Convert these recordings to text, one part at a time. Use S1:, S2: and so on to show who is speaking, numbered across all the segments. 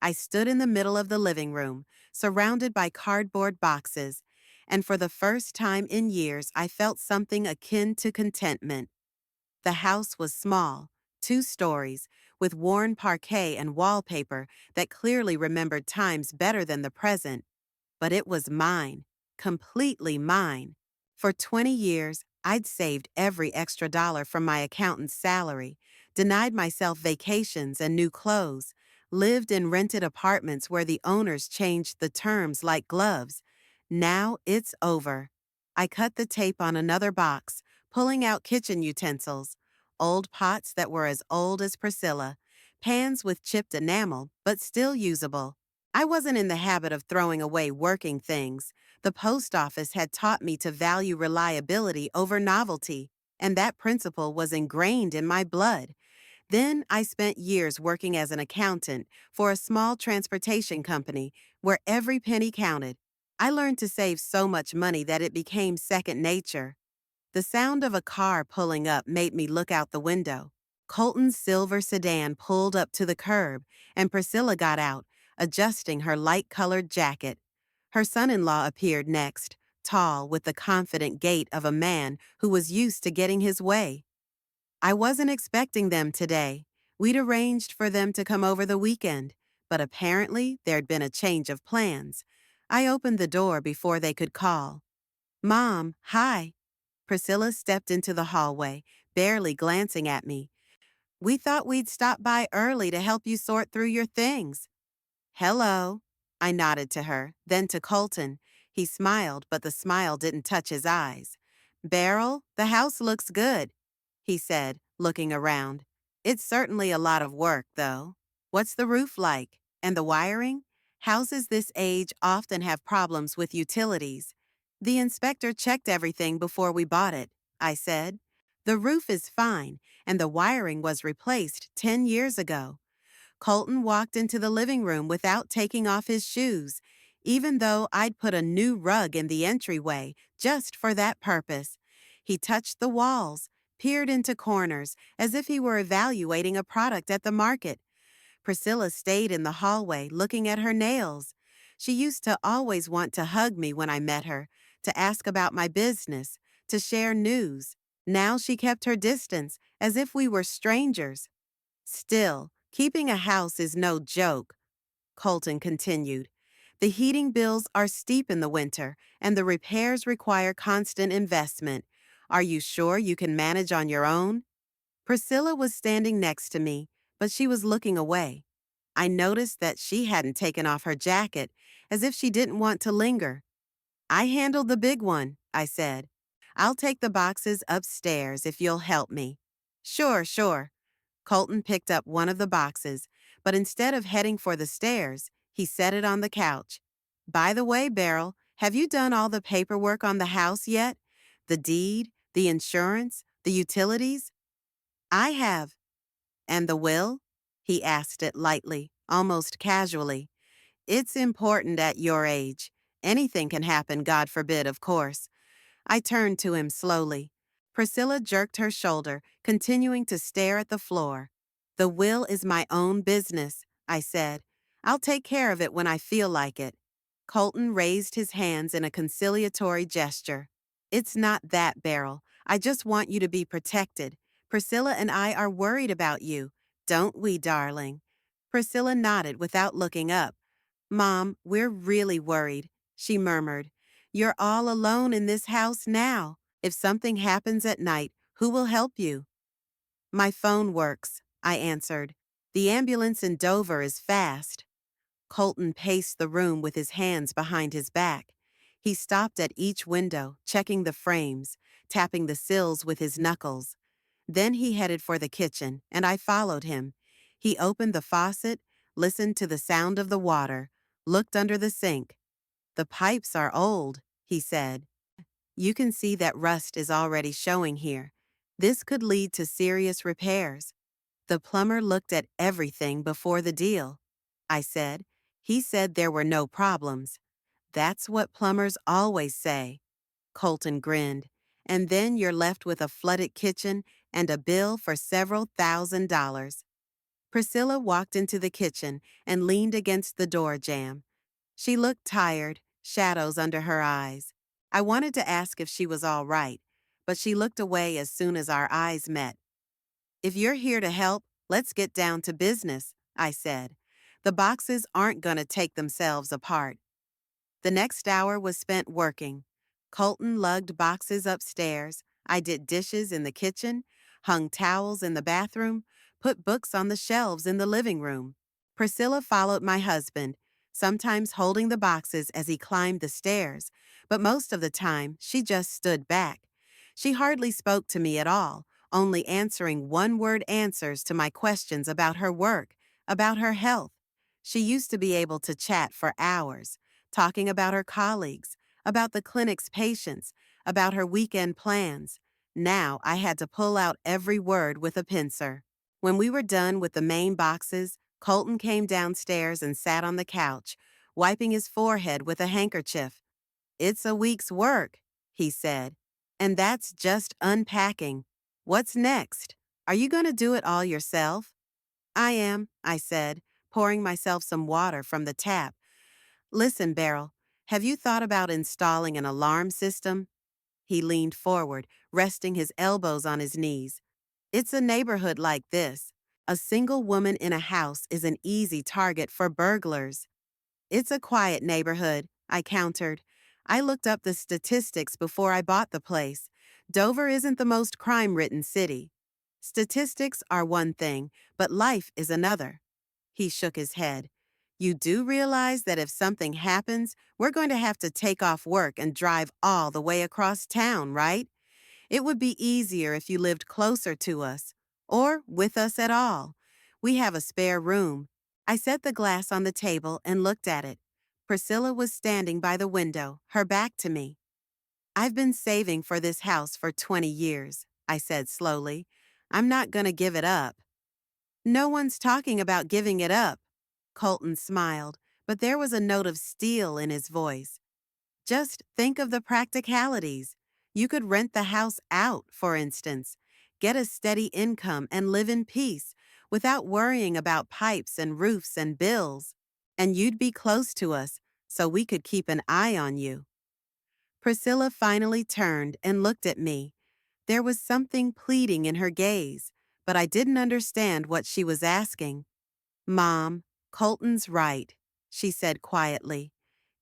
S1: I stood in the middle of the living room, surrounded by cardboard boxes, and for the first time in years I felt something akin to contentment. The house was small, 2 stories, with worn parquet and wallpaper that clearly remembered times better than the present, but it was mine, completely mine. For 20 years, I'd saved every extra dollar from my accountant's salary, denied myself vacations and new clothes, lived in rented apartments where the owners changed the terms like gloves. Now it's over. I cut the tape on another box, pulling out kitchen utensils, old pots that were as old as Priscilla, pans with chipped enamel but still usable. I wasn't in the habit of throwing away working things. The post office had taught me to value reliability over novelty, and that principle was ingrained in my blood. Then I spent years working as an accountant for a small transportation company where every penny counted. I learned to save so much money that it became second nature. The sound of a car pulling up made me look out the window. Colton's silver sedan pulled up to the curb, and Priscilla got out, adjusting her light-colored jacket. Her son-in-law appeared next, tall, with the confident gait of a man who was used to getting his way. I wasn't expecting them today. We'd arranged for them to come over the weekend, but apparently there'd been a change of plans. I opened the door before they could call. "Mom, hi." Priscilla stepped into the hallway, barely glancing at me. "We thought we'd stop by early to help you sort through your things." "Hello." I nodded to her, then to Colton. He smiled, but the smile didn't touch his eyes. "Beryl, the house looks good," he said, looking around. "It's certainly a lot of work, though. What's the roof like? And the wiring? Houses this age often have problems with utilities." "The inspector checked everything before we bought it," I said. "The roof is fine, and the wiring was replaced 10 years ago." Colton walked into the living room without taking off his shoes, even though I'd put a new rug in the entryway just for that purpose. He touched the walls, peered into corners, as if he were evaluating a product at the market. Priscilla stayed in the hallway looking at her nails. She used to always want to hug me when I met her, to ask about my business, to share news. Now she kept her distance, as if we were strangers. "Still, keeping a house is no joke," Colton continued. "The heating bills are steep in the winter, and the repairs require constant investment. Are you sure you can manage on your own?" Priscilla was standing next to me, but she was looking away. I noticed that she hadn't taken off her jacket, as if she didn't want to linger. "I handled the big one," I said. "I'll take the boxes upstairs if you'll help me." "Sure, sure." Colton picked up one of the boxes, but instead of heading for the stairs, he set it on the couch. "By the way, Beryl, have you done all the paperwork on the house yet? The deed, the insurance, the utilities?" "I have." "And the will?" He asked it lightly, almost casually. "It's important at your age. Anything can happen, God forbid, of course." I turned to him slowly. Priscilla jerked her shoulder, continuing to stare at the floor. "The will is my own business," I said. "I'll take care of it when I feel like it." Colton raised his hands in a conciliatory gesture. "It's not that, Beryl. I just want you to be protected. Priscilla and I are worried about you. Don't we, darling?" Priscilla nodded without looking up. "Mom, we're really worried," she murmured. "You're all alone in this house now. If something happens at night, who will help you?" "My phone works," I answered. "The ambulance in Dover is fast." Colton paced the room with his hands behind his back. He stopped at each window, checking the frames, tapping the sills with his knuckles. Then he headed for the kitchen, and I followed him. He opened the faucet, listened to the sound of the water, looked under the sink. "The pipes are old," he said. "You can see that rust is already showing here. This could lead to serious repairs." "The plumber looked at everything before the deal," I said. "He said there were no problems." "That's what plumbers always say." Colton grinned. "And then you're left with a flooded kitchen and a bill for several $1,000s." Priscilla walked into the kitchen and leaned against the door jamb. She looked tired, shadows under her eyes. I wanted to ask if she was all right, but she looked away as soon as our eyes met. "If you're here to help, let's get down to business," I said. "The boxes aren't going to take themselves apart." The next hour was spent working. Colton lugged boxes upstairs. I did dishes in the kitchen, hung towels in the bathroom, put books on the shelves in the living room. Priscilla followed my husband, sometimes holding the boxes as he climbed the stairs, but most of the time she just stood back. She hardly spoke to me at all, only answering one-word answers to my questions about her work, about her health. She used to be able to chat for hours, talking about her colleagues, about the clinic's patients, about her weekend plans. Now I had to pull out every word with a pincer. When we were done with the main boxes, Colton came downstairs and sat on the couch, wiping his forehead with a handkerchief. "It's a week's work," he said. "And that's just unpacking. What's next? Are you going to do it all yourself?" "I am," I said, pouring myself some water from the tap. "Listen, Beryl, have you thought about installing an alarm system?" He leaned forward, resting his elbows on his knees. "It's a neighborhood like this. A single woman in a house is an easy target for burglars." "It's a quiet neighborhood," I countered. I looked up the statistics before I bought the place. Dover isn't the most crime-ridden city. Statistics are one thing, but life is another. He shook his head. "You do realize that if something happens, we're going to have to take off work and drive all the way across town, right? It would be easier if you lived closer to us, or with us at all. We have a spare room." I set the glass on the table and looked at it. Priscilla was standing by the window, her back to me. "I've been saving for this house for 20 years, I said slowly. "I'm not going to give it up." "No one's talking about giving it up." Colton smiled, but there was a note of steel in his voice. "Just think of the practicalities. You could rent the house out, for instance, get a steady income and live in peace without worrying about pipes and roofs and bills. And you'd be close to us, so we could keep an eye on you." Priscilla finally turned and looked at me. There was something pleading in her gaze, but I didn't understand what she was asking. "Mom, Colton's right," she said quietly.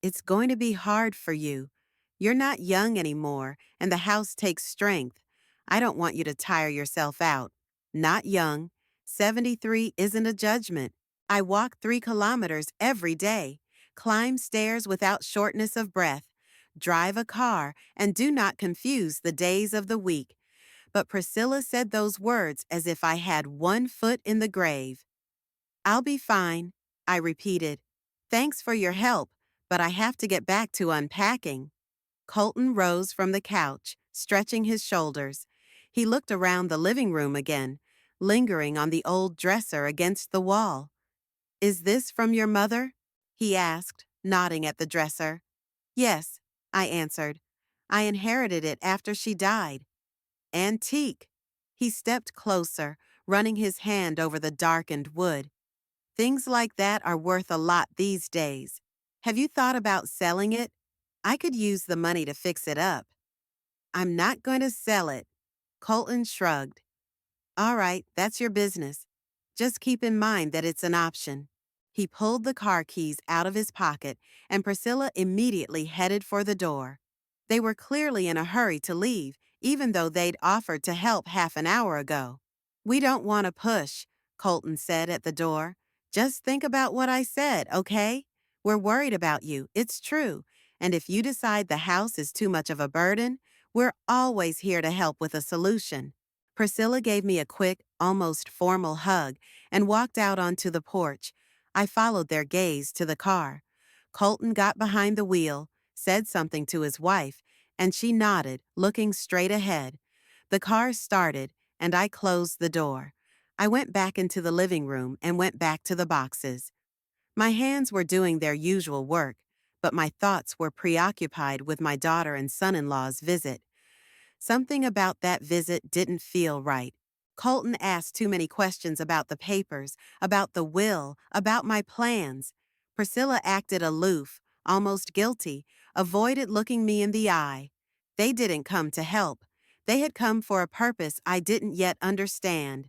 S1: "It's going to be hard for you. You're not young anymore, and the house takes strength. I don't want you to tire yourself out. Not young. 73 isn't a judgment. I walk 3 kilometers every day, climb stairs without shortness of breath, drive a car, and do not confuse the days of the week." But Priscilla said those words as if I had one foot in the grave. "I'll be fine," I repeated. "Thanks for your help, but I have to get back to unpacking." Colton rose from the couch, stretching his shoulders. He looked around the living room again, lingering on the old dresser against the wall. "Is this from your mother?" he asked, nodding at the dresser. "Yes," I answered. "I inherited it after she died." "Antique." He stepped closer, running his hand over the darkened wood. "Things like that are worth a lot these days. Have you thought about selling it? I could use the money to fix it up." "I'm not going to sell it." Colton shrugged. "All right, that's your business. Just keep in mind that it's an option." He pulled the car keys out of his pocket, and Priscilla immediately headed for the door. They were clearly in a hurry to leave, even though they'd offered to help half an hour ago. "We don't want to push," Colton said at the door. "Just think about what I said, okay? We're worried about you, it's true. And if you decide the house is too much of a burden, we're always here to help with a solution." Priscilla gave me a quick, almost formal hug and walked out onto the porch. I followed their gaze to the car. Colton got behind the wheel, said something to his wife, and she nodded, looking straight ahead. The car started, and I closed the door. I went back into the living room and went back to the boxes. My hands were doing their usual work, but my thoughts were preoccupied with my daughter and son-in-law's visit. Something about that visit didn't feel right. Colton asked too many questions about the papers, about the will, about my plans. Priscilla acted aloof, almost guilty, avoided looking me in the eye. They didn't come to help. They had come for a purpose I didn't yet understand.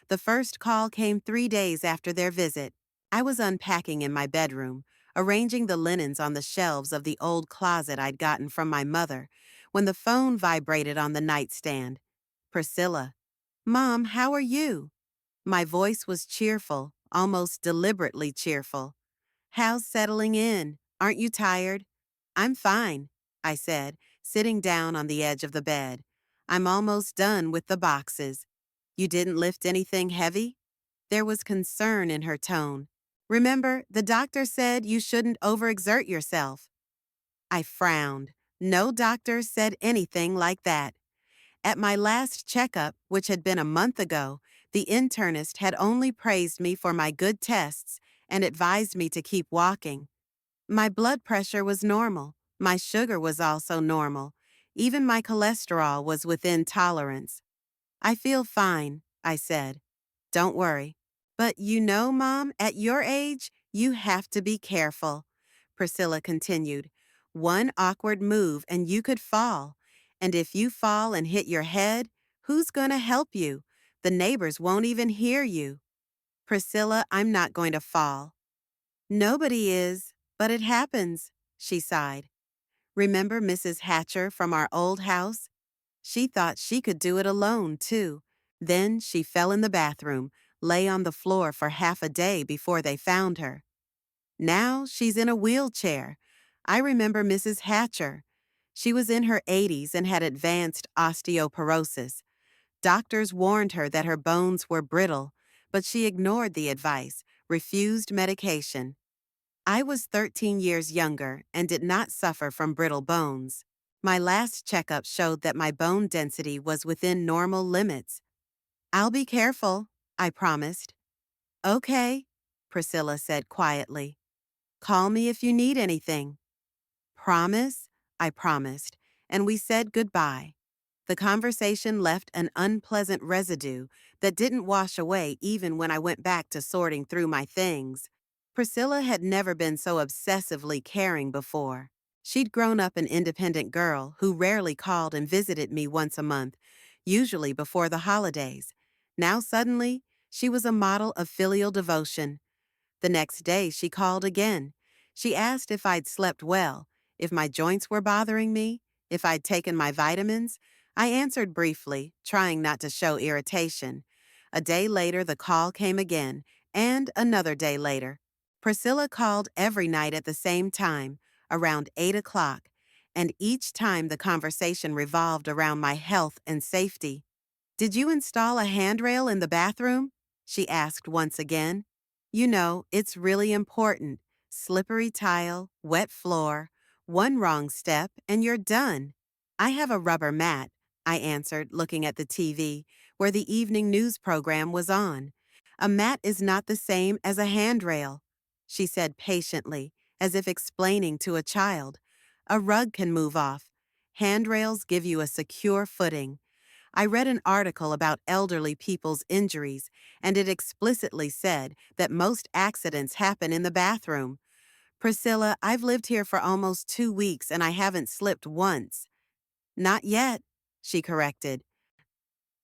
S1: The first call came 3 days after their visit. I was unpacking in my bedroom, arranging the linens on the shelves of the old closet I'd gotten from my mother, when the phone vibrated on the nightstand. Priscilla. Mom, how are you? My voice was cheerful, almost deliberately cheerful. How's settling in? Aren't you tired? I'm fine, I said, sitting down on the edge of the bed. I'm almost done with the boxes. You didn't lift anything heavy? There was concern in her tone. Remember, the doctor said you shouldn't overexert yourself. I frowned. No doctor said anything like that. At my last checkup, which had been a month ago, the internist had only praised me for my good tests and advised me to keep walking. My blood pressure was normal. My sugar was also normal. Even my cholesterol was within tolerance. I feel fine, I said. Don't worry. But you know, Mom, at your age, you have to be careful, Priscilla continued. One awkward move and you could fall. And if you fall and hit your head, who's going to help you? The neighbors won't even hear you. Priscilla, I'm not going to fall. Nobody is, but it happens, she sighed. Remember Mrs. Hatcher from our old house? She thought she could do it alone, too. Then she fell in the bathroom, lay on the floor for half a day before they found her. Now she's in a wheelchair. I remember Mrs. Hatcher. She was in her 80s and had advanced osteoporosis. Doctors warned her that her bones were brittle, but she ignored the advice, refused medication. I was 13 years younger and did not suffer from brittle bones. My last checkup showed that my bone density was within normal limits. I'll be careful, I promised. Okay, Priscilla said quietly. Call me if you need anything. Promise? I promised, and we said goodbye. The conversation left an unpleasant residue that didn't wash away even when I went back to sorting through my things. Priscilla had never been so obsessively caring before. She'd grown up an independent girl who rarely called and visited me once a month, usually before the holidays. Now suddenly, she was a model of filial devotion. The next day, she called again. She asked if I'd slept well, if my joints were bothering me, if I'd taken my vitamins. I answered briefly, trying not to show irritation. A day later, the call came again, and another day later. Priscilla called every night at the same time, around 8 o'clock, and each time the conversation revolved around my health and safety. Did you install a handrail in the bathroom? She asked once again. You know, it's really important. Slippery tile, wet floor, one wrong step, and you're done. I have a rubber mat, I answered, looking at the TV, where the evening news program was on. A mat is not the same as a handrail, she said patiently, as if explaining to a child. A rug can move off. Handrails give you a secure footing. I read an article about elderly people's injuries, and it explicitly said that most accidents happen in the bathroom. Priscilla, I've lived here for almost 2 weeks and I haven't slipped once. Not yet, she corrected.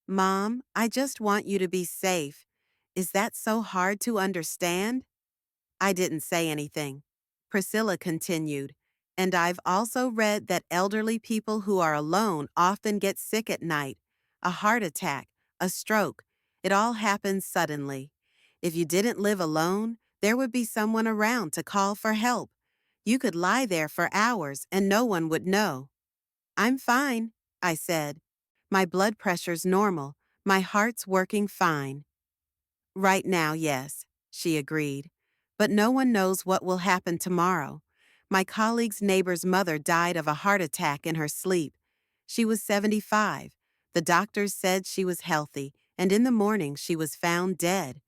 S1: Mom, I just want you to be safe. Is that so hard to understand? I didn't say anything. Priscilla continued, and I've also read that elderly people who are alone often get sick at night. A heart attack, a stroke. It all happens suddenly. If you didn't live alone, there would be someone around to call for help. You could lie there for hours and no one would know. I'm fine, I said. My blood pressure's normal. My heart's working fine. Right now, yes, she agreed. But no one knows what will happen tomorrow. My colleague's neighbor's mother died of a heart attack in her sleep. She was 75. The doctors said she was healthy, and in the morning she was found dead.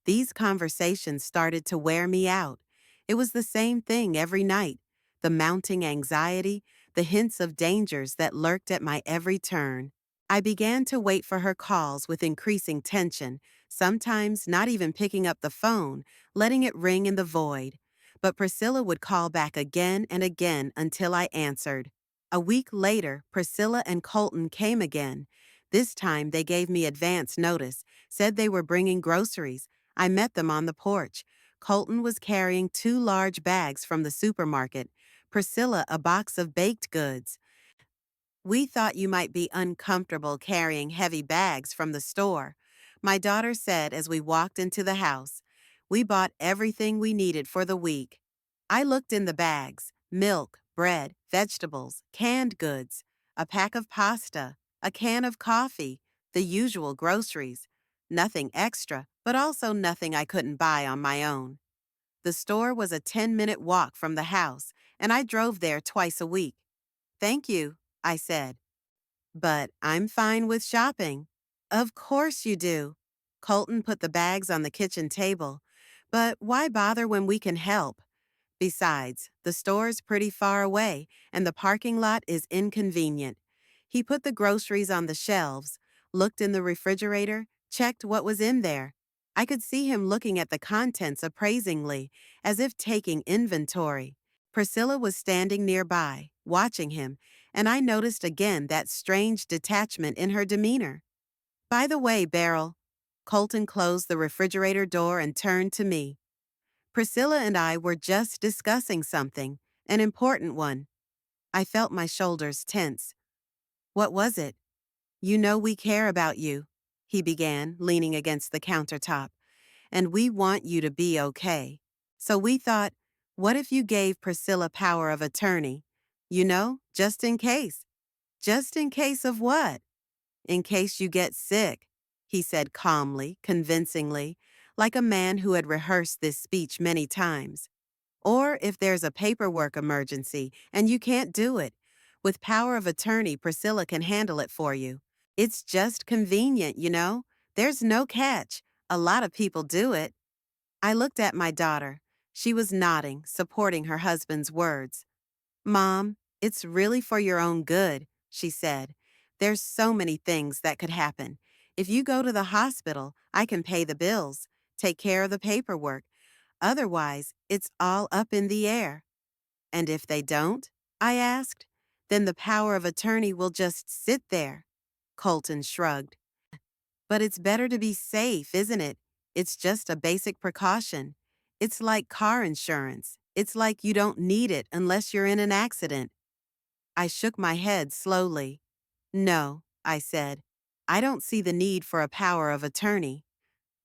S1: These conversations started to wear me out. It was the same thing every night. The mounting anxiety, the hints of dangers that lurked at my every turn. I began to wait for her calls with increasing tension, sometimes not even picking up the phone, letting it ring in the void. But Priscilla would call back again and again until I answered. A week later, Priscilla and Colton came again. This time they gave me advance notice, said they were bringing groceries. I met them on the porch. Colton was carrying 2 large bags from the supermarket, Priscilla a box of baked goods. We thought you might be uncomfortable carrying heavy bags from the store, my daughter said as we walked into the house. We bought everything we needed for the week. I looked in the bags: milk, bread, vegetables, canned goods, a pack of pasta, a can of coffee, the usual groceries. Nothing extra, but also nothing I couldn't buy on my own. The store was a 10-minute walk from the house, and I drove there twice a week. Thank you, I said. But I'm fine with shopping. Of course you do. Colton put the bags on the kitchen table. But why bother when we can help? Besides, the store's pretty far away, and the parking lot is inconvenient. He put the groceries on the shelves, looked in the refrigerator, checked what was in there. I could see him looking at the contents appraisingly, as if taking inventory. Priscilla was standing nearby, watching him, and I noticed again that strange detachment in her demeanor. By the way, Beryl, Colton closed the refrigerator door and turned to me. Priscilla and I were just discussing something, an important one. I felt my shoulders tense. What was it? You know we care about you, he began, leaning against the countertop, and we want you to be okay. So we thought, what if you gave Priscilla power of attorney? You know, just in case. Just in case of what? In case you get sick, he said calmly, convincingly, like a man who had rehearsed this speech many times. Or if there's a paperwork emergency and you can't do it. With power of attorney, Priscilla can handle it for you. It's just convenient, you know? There's no catch. A lot of people do it. I looked at my daughter. She was nodding, supporting her husband's words. Mom, it's really for your own good, she said. There's so many things that could happen. If you go to the hospital, I can pay the bills, take care of the paperwork. Otherwise, it's all up in the air. And if they don't? I asked. Then the power of attorney will just sit there. Colton shrugged. But it's better to be safe, isn't it? It's just a basic precaution. It's like car insurance. It's like you don't need it unless you're in an accident. I shook my head slowly. No, I said. I don't see the need for a power of attorney.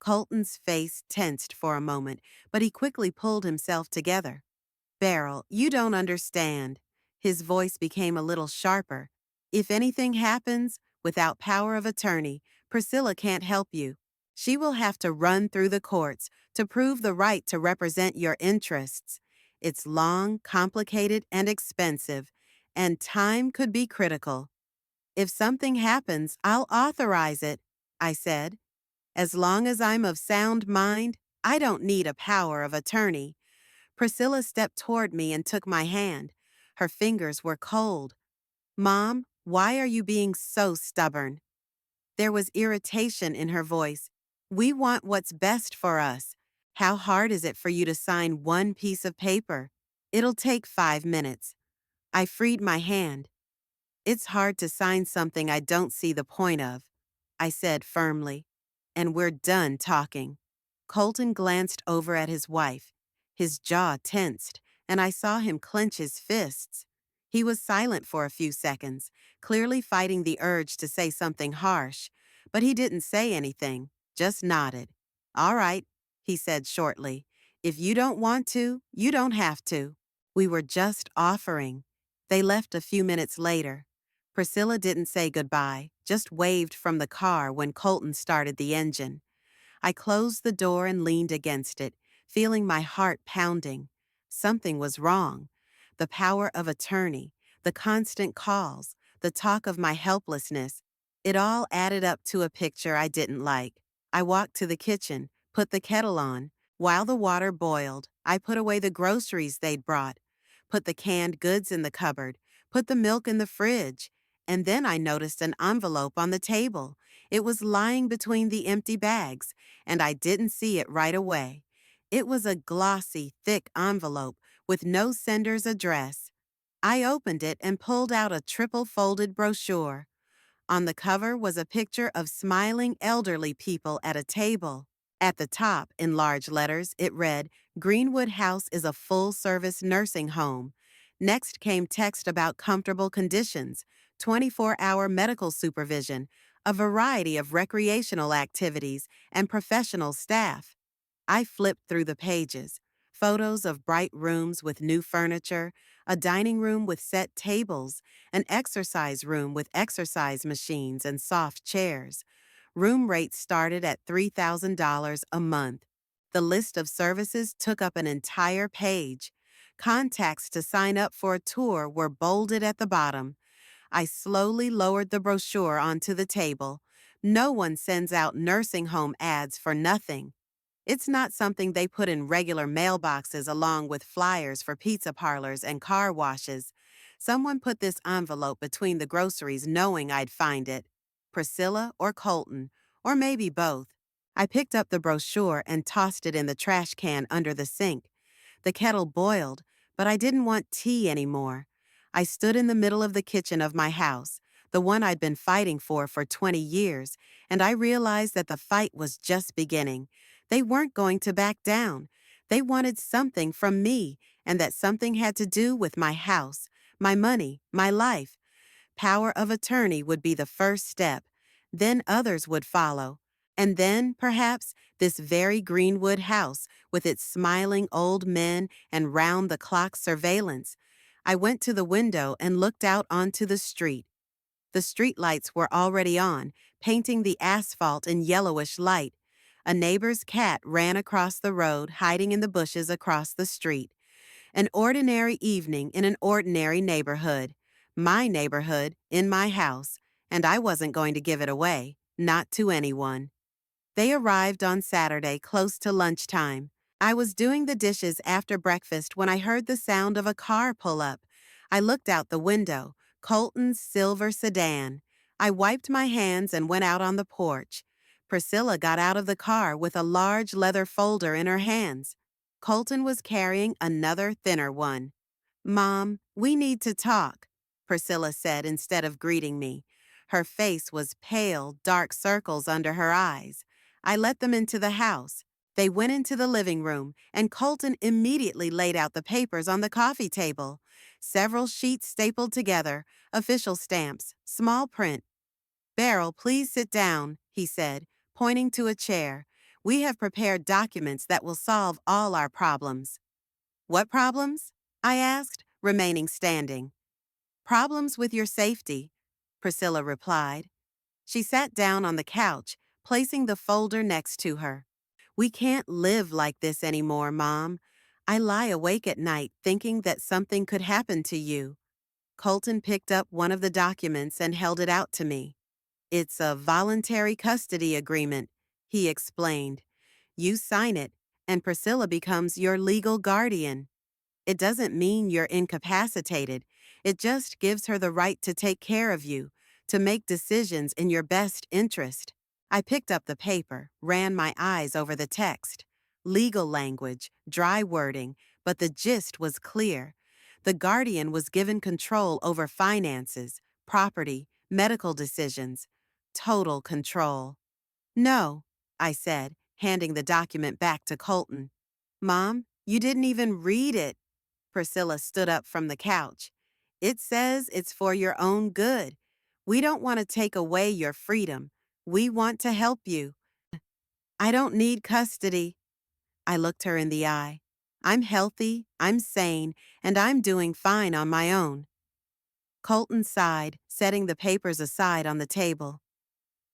S1: Colton's face tensed for a moment, but he quickly pulled himself together. Beryl, you don't understand. His voice became a little sharper. If anything happens, without power of attorney, Priscilla can't help you. She will have to run through the courts to prove the right to represent your interests. It's long, complicated, and expensive, and time could be critical. If something happens, I'll authorize it, I said. As long as I'm of sound mind, I don't need a power of attorney. Priscilla stepped toward me and took my hand. Her fingers were cold. Mom, why are you being so stubborn? There was irritation in her voice. We want what's best for us. How hard is it for you to sign one piece of paper? It'll take 5 minutes. I freed my hand. It's hard to sign something I don't see the point of, I said firmly. And we're done talking. Colton glanced over at his wife. His jaw tensed, and I saw him clench his fists. He was silent for a few seconds, clearly fighting the urge to say something harsh, but he didn't say anything, just nodded. All right, he said shortly. If you don't want to, you don't have to. We were just offering. They left a few minutes later. Priscilla didn't say goodbye, just waved from the car when Colton started the engine. I closed the door and leaned against it, feeling my heart pounding. Something was wrong. The power of attorney, the constant calls, the talk of my helplessness, it all added up to a picture I didn't like. I walked to the kitchen, put the kettle on. While the water boiled, I put away the groceries they'd brought, put the canned goods in the cupboard, put the milk in the fridge, and then I noticed an envelope on the table. It was lying between the empty bags, and I didn't see it right away. It was a glossy, thick envelope with no sender's address. I opened it and pulled out a triple-folded brochure. On the cover was a picture of smiling elderly people at a table. At the top, in large letters, it read, "Greenwood House is a full-service nursing home." Next came text about comfortable conditions, 24-hour medical supervision, a variety of recreational activities, and professional staff. I flipped through the pages. Photos of bright rooms with new furniture, a dining room with set tables, an exercise room with exercise machines and soft chairs. Room rates started at $3,000 a month. The list of services took up an entire page. Contacts to sign up for a tour were bolded at the bottom. I slowly lowered the brochure onto the table. No one sends out nursing home ads for nothing. It's not something they put in regular mailboxes along with flyers for pizza parlors and car washes. Someone put this envelope between the groceries knowing I'd find it. Priscilla or Colton, or maybe both. I picked up the brochure and tossed it in the trash can under the sink. The kettle boiled, but I didn't want tea anymore. I stood in the middle of the kitchen of my house, the one I'd been fighting for 20 years, and I realized that the fight was just beginning. They weren't going to back down. They wanted something from me, and that something had to do with my house, my money, my life. Power of attorney would be the first step. Then others would follow. And then, perhaps, this very Greenwood house with its smiling old men and round-the-clock surveillance. I went to the window and looked out onto the street. The streetlights were already on, painting the asphalt in yellowish light. A neighbor's cat ran across the road, hiding in the bushes across the street. An ordinary evening in an ordinary neighborhood. My neighborhood, in my house, and I wasn't going to give it away, not to anyone. They arrived on Saturday close to lunchtime. I was doing the dishes after breakfast when I heard the sound of a car pull up. I looked out the window, Colton's silver sedan. I wiped my hands and went out on the porch. Priscilla got out of the car with a large leather folder in her hands. Colton was carrying another thinner one. "Mom, we need to talk," Priscilla said instead of greeting me. Her face was pale, dark circles under her eyes. I let them into the house. They went into the living room, and Colton immediately laid out the papers on the coffee table. Several sheets stapled together, official stamps, small print. "Beryl, please sit down," he said, pointing to a chair. "We have prepared documents that will solve all our problems." "What problems?" I asked, remaining standing. "Problems with your safety," Priscilla replied. She sat down on the couch, placing the folder next to her. "We can't live like this anymore, Mom. I lie awake at night thinking that something could happen to you." Colton picked up one of the documents and held it out to me. "It's a voluntary custody agreement," he explained. "You sign it, and Priscilla becomes your legal guardian. It doesn't mean you're incapacitated. It just gives her the right to take care of you, to make decisions in your best interest." I picked up the paper, ran my eyes over the text. Legal language, dry wording, but the gist was clear. The guardian was given control over finances, property, medical decisions. Total control. "No," I said, handing the document back to Colton. "Mom, you didn't even read it." Priscilla stood up from the couch. "It says it's for your own good. We don't want to take away your freedom. We want to help you." "I don't need custody." I looked her in the eye. "I'm healthy, I'm sane, and I'm doing fine on my own." Colton sighed, setting the papers aside on the table.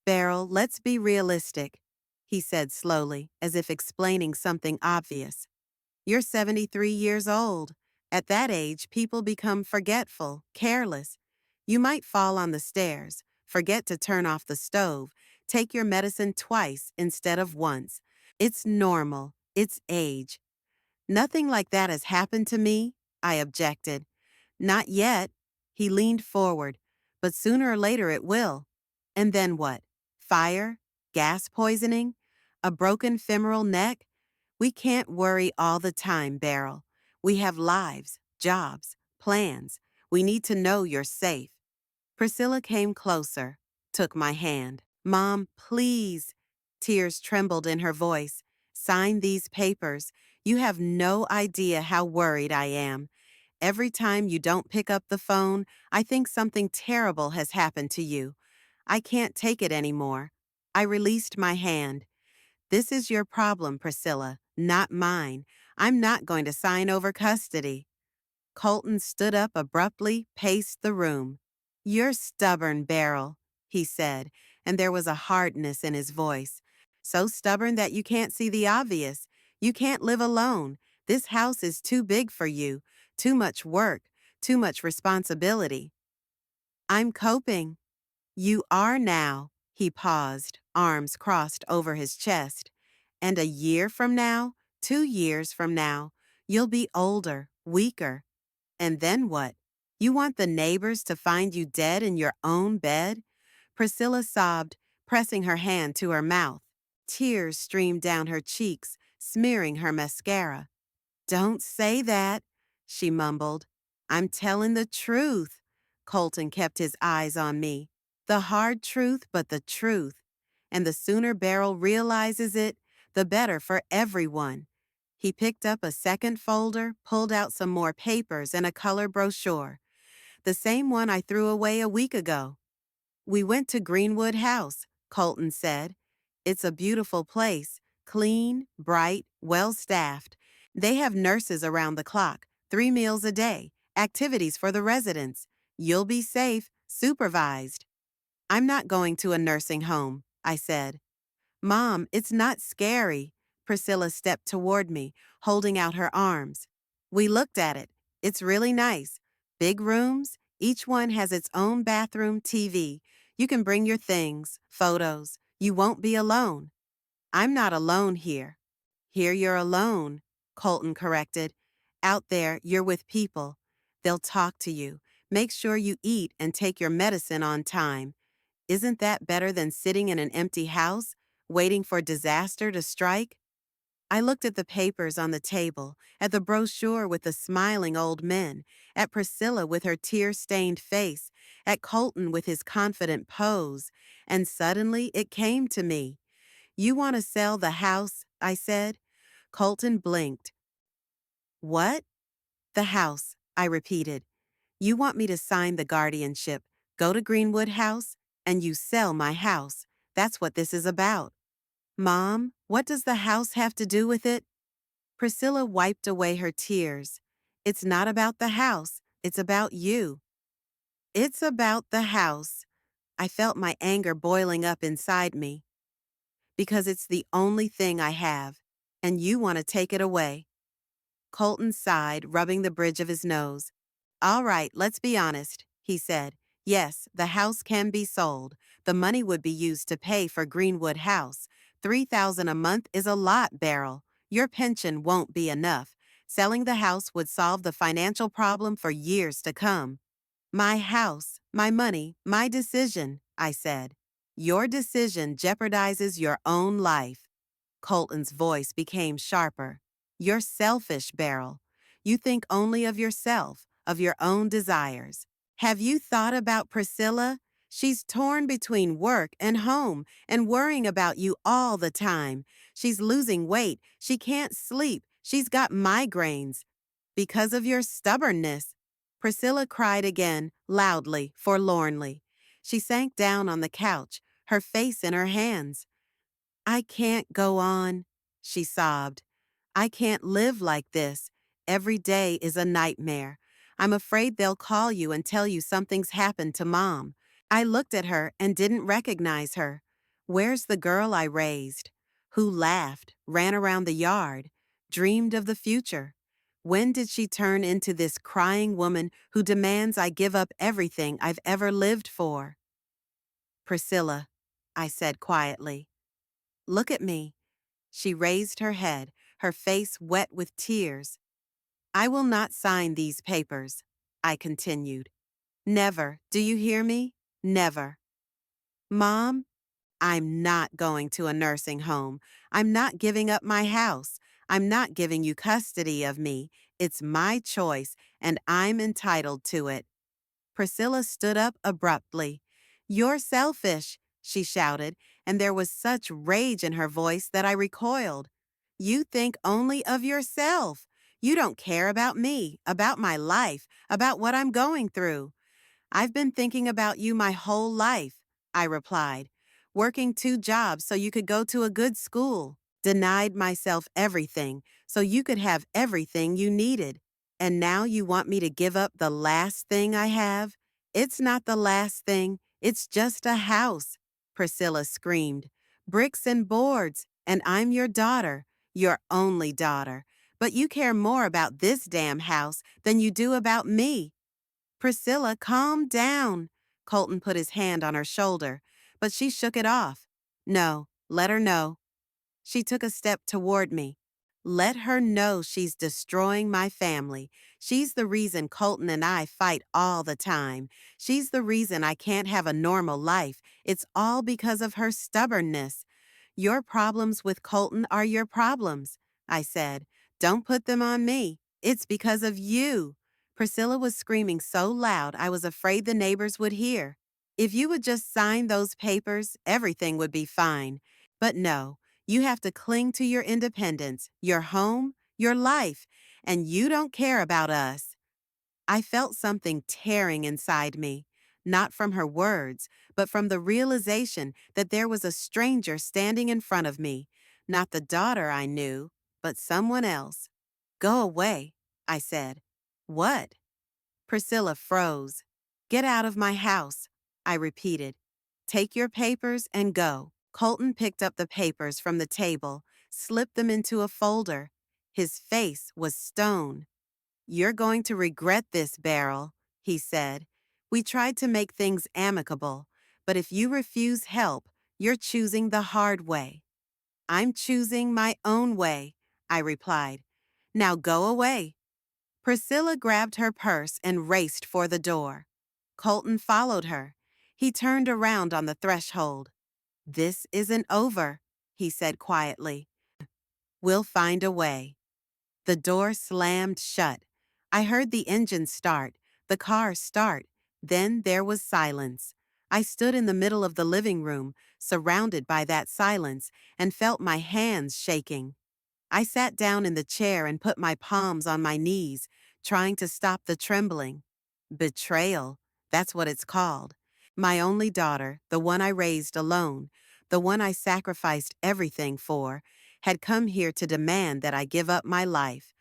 S1: "Beryl, let's be realistic," he said slowly, as if explaining something obvious. "You're 73 years old. At that age, people become forgetful, careless. You might fall on the stairs, forget to turn off the stove, take your medicine twice instead of once. It's normal. It's age." "Nothing like that has happened to me," I objected. "Not yet." He leaned forward. but sooner or later it will. And then what? Fire? Gas poisoning? A broken femoral neck? We can't worry all the time, Beryl. We have lives, jobs, plans. We need to know you're safe. Priscilla came closer, took my hand. Mom, please. Tears trembled in her voice. Sign these papers. You have no idea how worried I am. Every time you don't pick up the phone, I think something terrible has happened to you. I can't take it anymore. I released my hand. This is your problem, Priscilla, not mine. I'm not going to sign over custody. Colton stood up abruptly, paced the room. You're stubborn, Beryl, he said, and there was a hardness in his voice. So stubborn that you can't see the obvious. You can't live alone. This house is too big for you. Too much work. Too much responsibility. I'm coping. You are now. He paused, arms crossed over his chest. And a year from now, 2 years from now, you'll be older, weaker. And then what? You want the neighbors to find you dead in your own bed? Priscilla sobbed, pressing her hand to her mouth. Tears streamed down her cheeks, smearing her mascara. Don't say that, she mumbled. I'm telling the truth. Colton kept his eyes on me. The hard truth, but the truth. And the sooner Beryl realizes it, the better for everyone. He picked up a second folder, pulled out some more papers and a color brochure. The same one I threw away a week ago. We went to Greenwood House, Colton said. It's a beautiful place, clean, bright, well-staffed. They have nurses around the clock, 3 meals a day, activities for the residents. You'll be safe, supervised. I'm not going to a nursing home, I said. Mom, it's not scary. Priscilla stepped toward me, holding out her arms. We looked at it. It's really nice. Big rooms, each one has its own bathroom, TV. You can bring your things, photos. You won't be alone. I'm not alone here. Here you're alone, Colton corrected. Out there, you're with people. They'll talk to you. Make sure you eat and take your medicine on time. Isn't that better than sitting in an empty house, waiting for disaster to strike? I looked at the papers on the table, at the brochure with the smiling old men, at Priscilla with her tear-stained face, at Colton with his confident pose, and suddenly it came to me. You want to sell the house, I said. Colton blinked. What? The house, I repeated. You want me to sign the guardianship, go to Greenwood House, and you sell my house. That's what this is about. Mom, what does the house have to do with it? Priscilla wiped away her tears. It's not about the house. It's about you. It's about the house. I felt my anger boiling up inside me. Because it's the only thing I have, and you want to take it away. Colton sighed, rubbing the bridge of his nose. All right, let's be honest, he said. Yes, the house can be sold. The money would be used to pay for Greenwood House. $3,000 a month is a lot, Beryl. Your pension won't be enough. Selling the house would solve the financial problem for years to come. My house, my money, my decision, I said. Your decision jeopardizes your own life. Colton's voice became sharper. You're selfish, Beryl. You think only of yourself, of your own desires. Have you thought about Priscilla? She's torn between work and home and worrying about you all the time. She's losing weight. She can't sleep. She's got migraines. Because of your stubbornness. Priscilla cried again, loudly, forlornly. She sank down on the couch, her face in her hands. I can't go on, she sobbed. I can't live like this. Every day is a nightmare. I'm afraid they'll call you and tell you something's happened to Mom. I looked at her and didn't recognize her. Where's the girl I raised? Who laughed, ran around the yard, dreamed of the future? When did she turn into this crying woman who demands I give up everything I've ever lived for? Priscilla, I said quietly. Look at me. She raised her head, her face wet with tears. I will not sign these papers, I continued. Never. Do you hear me? Never. Mom, I'm not going to a nursing home. I'm not giving up my house. I'm not giving you custody of me. It's my choice, and I'm entitled to it. Priscilla stood up abruptly. You're selfish, she shouted, and there was such rage in her voice that I recoiled. You think only of yourself. You don't care about me, about my life, about what I'm going through. I've been thinking about you my whole life, I replied. Working 2 jobs so you could go to a good school. Denied myself everything so you could have everything you needed. And now you want me to give up the last thing I have? It's not the last thing, it's just a house, Priscilla screamed. Bricks and boards, and I'm your daughter, your only daughter. But you care more about this damn house than you do about me. Priscilla, calm down. Colton put his hand on her shoulder, but she shook it off. No, let her know. She took a step toward me. Let her know she's destroying my family. She's the reason Colton and I fight all the time. She's the reason I can't have a normal life. It's all because of her stubbornness. Your problems with Colton are your problems, I said. Don't put them on me. It's because of you. Priscilla was screaming so loud I was afraid the neighbors would hear. If you would just sign those papers, everything would be fine. But no, you have to cling to your independence, your home, your life, and you don't care about us. I felt something tearing inside me, not from her words, but from the realization that there was a stranger standing in front of me, not the daughter I knew, but someone else. Go away, I said. What? Priscilla froze. Get out of my house, I repeated. Take your papers and go. Colton picked up the papers from the table, slipped them into a folder. His face was stone. You're going to regret this, Beryl, he said. We tried to make things amicable, but if you refuse help, you're choosing the hard way. I'm choosing my own way, I replied. Now go away. Priscilla grabbed her purse and raced for the door. Colton followed her. He turned around on the threshold. This isn't over, he said quietly. We'll find a way. The door slammed shut. I heard the engine start, the car start. Then there was silence. I stood in the middle of the living room, surrounded by that silence, and felt my hands shaking. I sat down in the chair and put my palms on my knees, trying to stop the trembling. Betrayal, that's what it's called. My only daughter, the one I raised alone, the one I sacrificed everything for, had come here to demand that I give up my life.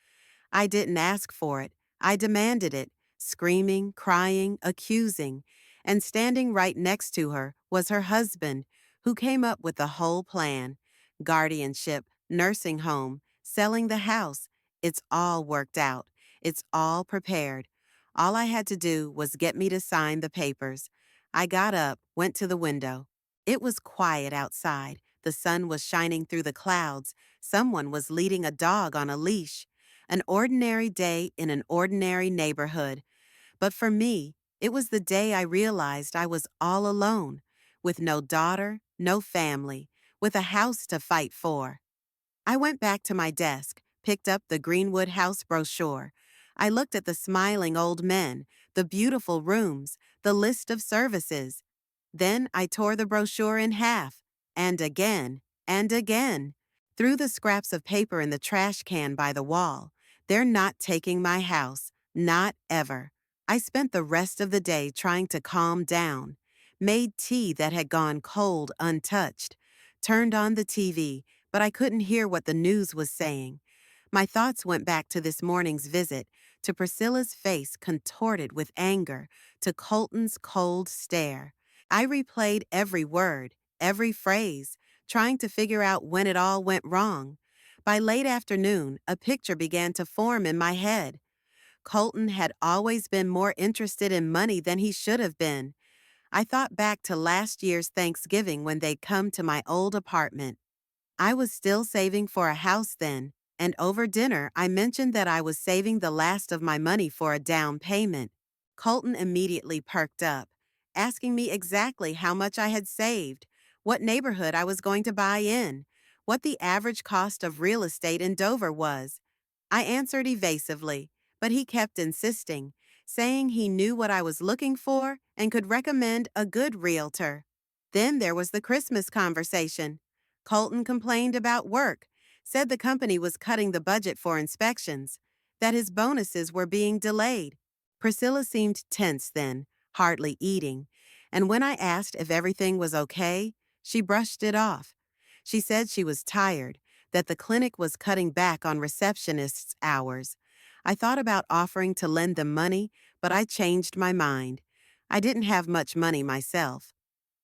S1: I didn't ask for it. I demanded it, screaming, crying, accusing. And standing right next to her was her husband, who came up with the whole plan. Guardianship, nursing home, selling the house. It's all worked out. It's all prepared. All I had to do was get me to sign the papers. I got up, went to the window. It was quiet outside. The sun was shining through the clouds. Someone was leading a dog on a leash. An ordinary day in an ordinary neighborhood. But for me, it was the day I realized I was all alone, with no daughter, no family, with a house to fight for. I went back to my desk, picked up the Greenwood House brochure. I looked at the smiling old men, the beautiful rooms, the list of services. Then I tore the brochure in half, and again, and again. Threw the scraps of paper in the trash can by the wall. They're not taking my house, not ever. I spent the rest of the day trying to calm down. Made tea that had gone cold untouched. Turned on the TV, but I couldn't hear what the news was saying. My thoughts went back to this morning's visit, to Priscilla's face contorted with anger, to Colton's cold stare. I replayed every word, every phrase, trying to figure out when it all went wrong. By late afternoon, a picture began to form in my head. Colton had always been more interested in money than he should have been. I thought back to last year's Thanksgiving when they'd come to my old apartment. I was still saving for a house then, and over dinner I mentioned that I was saving the last of my money for a down payment. Colton immediately perked up, asking me exactly how much I had saved, what neighborhood I was going to buy in, what the average cost of real estate in Dover was. I answered evasively, but he kept insisting, saying he knew what I was looking for and could recommend a good realtor. Then there was the Christmas conversation. Colton complained about work, said the company was cutting the budget for inspections, that his bonuses were being delayed. Priscilla seemed tense then, hardly eating, and when I asked if everything was okay, she brushed it off. She said she was tired, that the clinic was cutting back on receptionists' hours. I thought about offering to lend them money, but I changed my mind. I didn't have much money myself.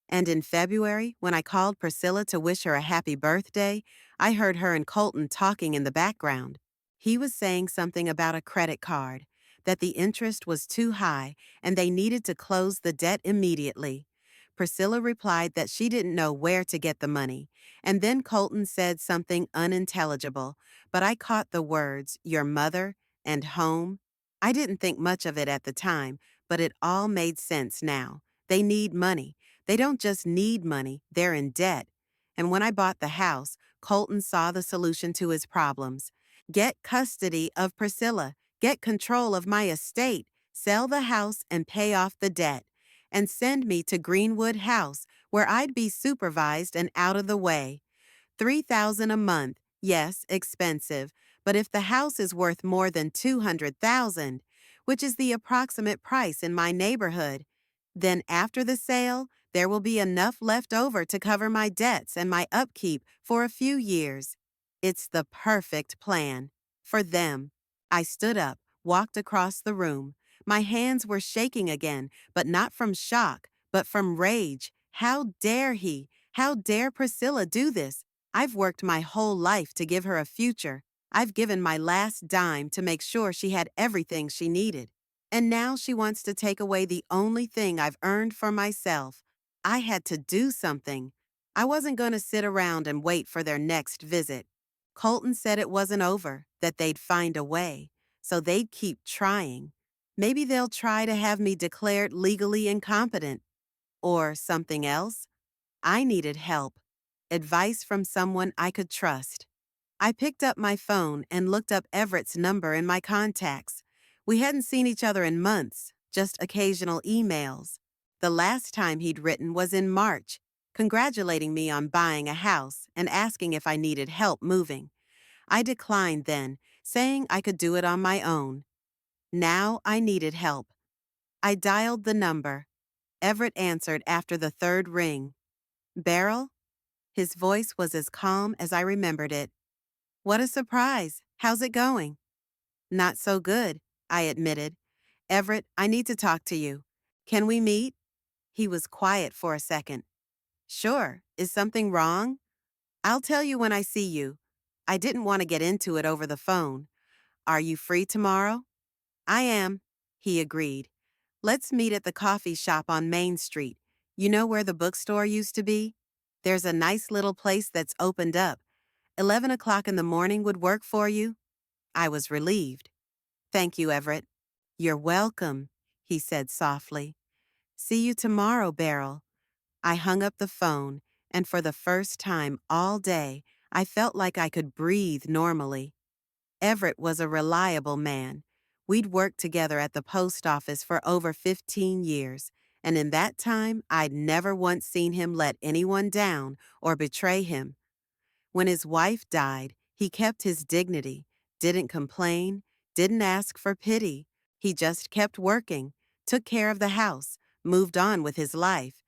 S1: And in February, when I called Priscilla to wish her a happy birthday, I heard her and Colton talking in the background. He was saying something about a credit card, that the interest was too high and they needed to close the debt immediately. Priscilla replied that she didn't know where to get the money, and then Colton said something unintelligible, but I caught the words, your mother and home. I didn't think much of it at the time, but it all made sense now. They need money. They don't just need money, they're in debt. And when I bought the house, Colton saw the solution to his problems. Get custody of Priscilla, get control of my estate, sell the house and pay off the debt, and send me to Greenwood House, where I'd be supervised and out of the way. $3,000 a month, yes, expensive, but if the house is worth more than $200,000, which is the approximate price in my neighborhood, then after the sale, there will be enough left over to cover my debts and my upkeep for a few years. It's the perfect plan. For them. I stood up, walked across the room. My hands were shaking again, but not from shock, but from rage. How dare he? How dare Priscilla do this? I've worked my whole life to give her a future. I've given my last dime to make sure she had everything she needed. And now she wants to take away the only thing I've earned for myself. I had to do something. I wasn't going to sit around and wait for their next visit. Colton said it wasn't over, that they'd find a way, so they'd keep trying. Maybe they'll try to have me declared legally incompetent. Or something else. I needed help. Advice from someone I could trust. I picked up my phone and looked up Everett's number in my contacts. We hadn't seen each other in months, just occasional emails. The last time he'd written was in March, congratulating me on buying a house and asking if I needed help moving. I declined then, saying I could do it on my own. Now I needed help. I dialed the number. Everett answered after the third ring. Beryl? His voice was as calm as I remembered it. What a surprise. How's it going? Not so good, I admitted. Everett, I need to talk to you. Can we meet? He was quiet for a second. Sure. Is something wrong? I'll tell you when I see you. I didn't want to get into it over the phone. Are you free tomorrow? I am, he agreed. Let's meet at the coffee shop on Main Street. You know where the bookstore used to be? There's a nice little place that's opened up. 11 o'clock in the morning would work for you? I was relieved. Thank you, Everett. You're welcome, he said softly. See you tomorrow, Beryl. I hung up the phone, and for the first time all day, I felt like I could breathe normally. Everett was a reliable man. We'd worked together at the post office for over 15 years, and in that time, I'd never once seen him let anyone down or betray him. When his wife died, he kept his dignity, didn't complain, didn't ask for pity. He just kept working, took care of the house, moved on with his life.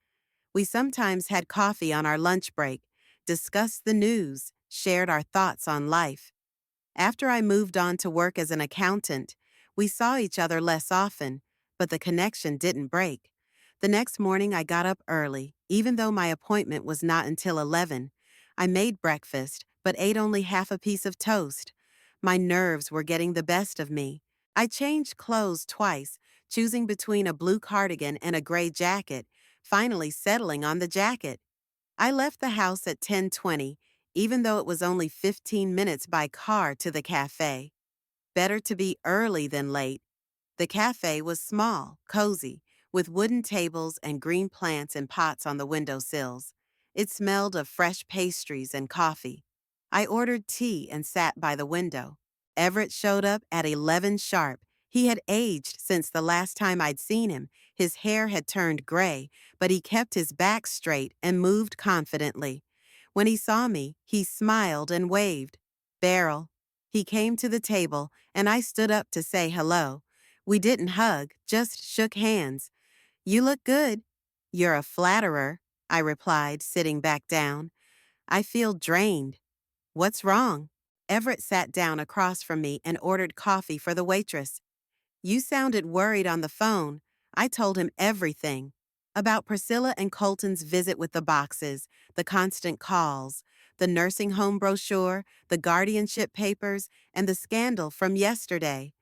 S1: We sometimes had coffee on our lunch break, discussed the news, shared our thoughts on life. After I moved on to work as an accountant, we saw each other less often, but the connection didn't break. The next morning I got up early, even though my appointment was not until 11. I made breakfast, but ate only half a piece of toast. My nerves were getting the best of me. I changed clothes twice, choosing between a blue cardigan and a gray jacket, finally settling on the jacket. I left the house at 10:20, even though it was only 15 minutes by car to the cafe. Better to be early than late. The cafe was small, cozy, with wooden tables and green plants in pots on the windowsills. It smelled of fresh pastries and coffee. I ordered tea and sat by the window. Everett showed up at 11 sharp. He had aged since the last time I'd seen him. His hair had turned gray, but he kept his back straight and moved confidently. When he saw me, he smiled and waved. Beryl. He came to the table, and I stood up to say hello. We didn't hug, just shook hands. You look good. You're a flatterer, I replied, sitting back down. I feel drained. What's wrong? Everett sat down across from me and ordered coffee for the waitress. You sounded worried on the phone. I told him everything. About Priscilla and Colton's visit with the boxes, the constant calls, the nursing home brochure, the guardianship papers, and the scandal from yesterday.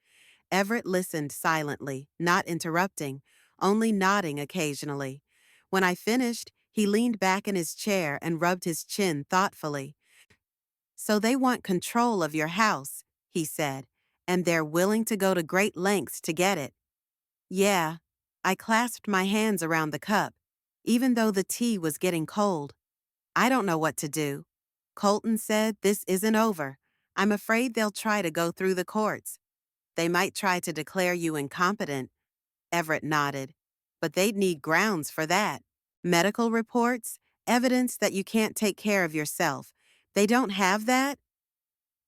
S1: Everett listened silently, not interrupting, only nodding occasionally. When I finished, he leaned back in his chair and rubbed his chin thoughtfully. So they want control of your house, he said, and they're willing to go to great lengths to get it. Yeah. I clasped my hands around the cup, even though the tea was getting cold. I don't know what to do. Colton said this isn't over. I'm afraid they'll try to go through the courts. They might try to declare you incompetent. Everett nodded. But they'd need grounds for that. Medical reports, evidence that you can't take care of yourself. They don't have that?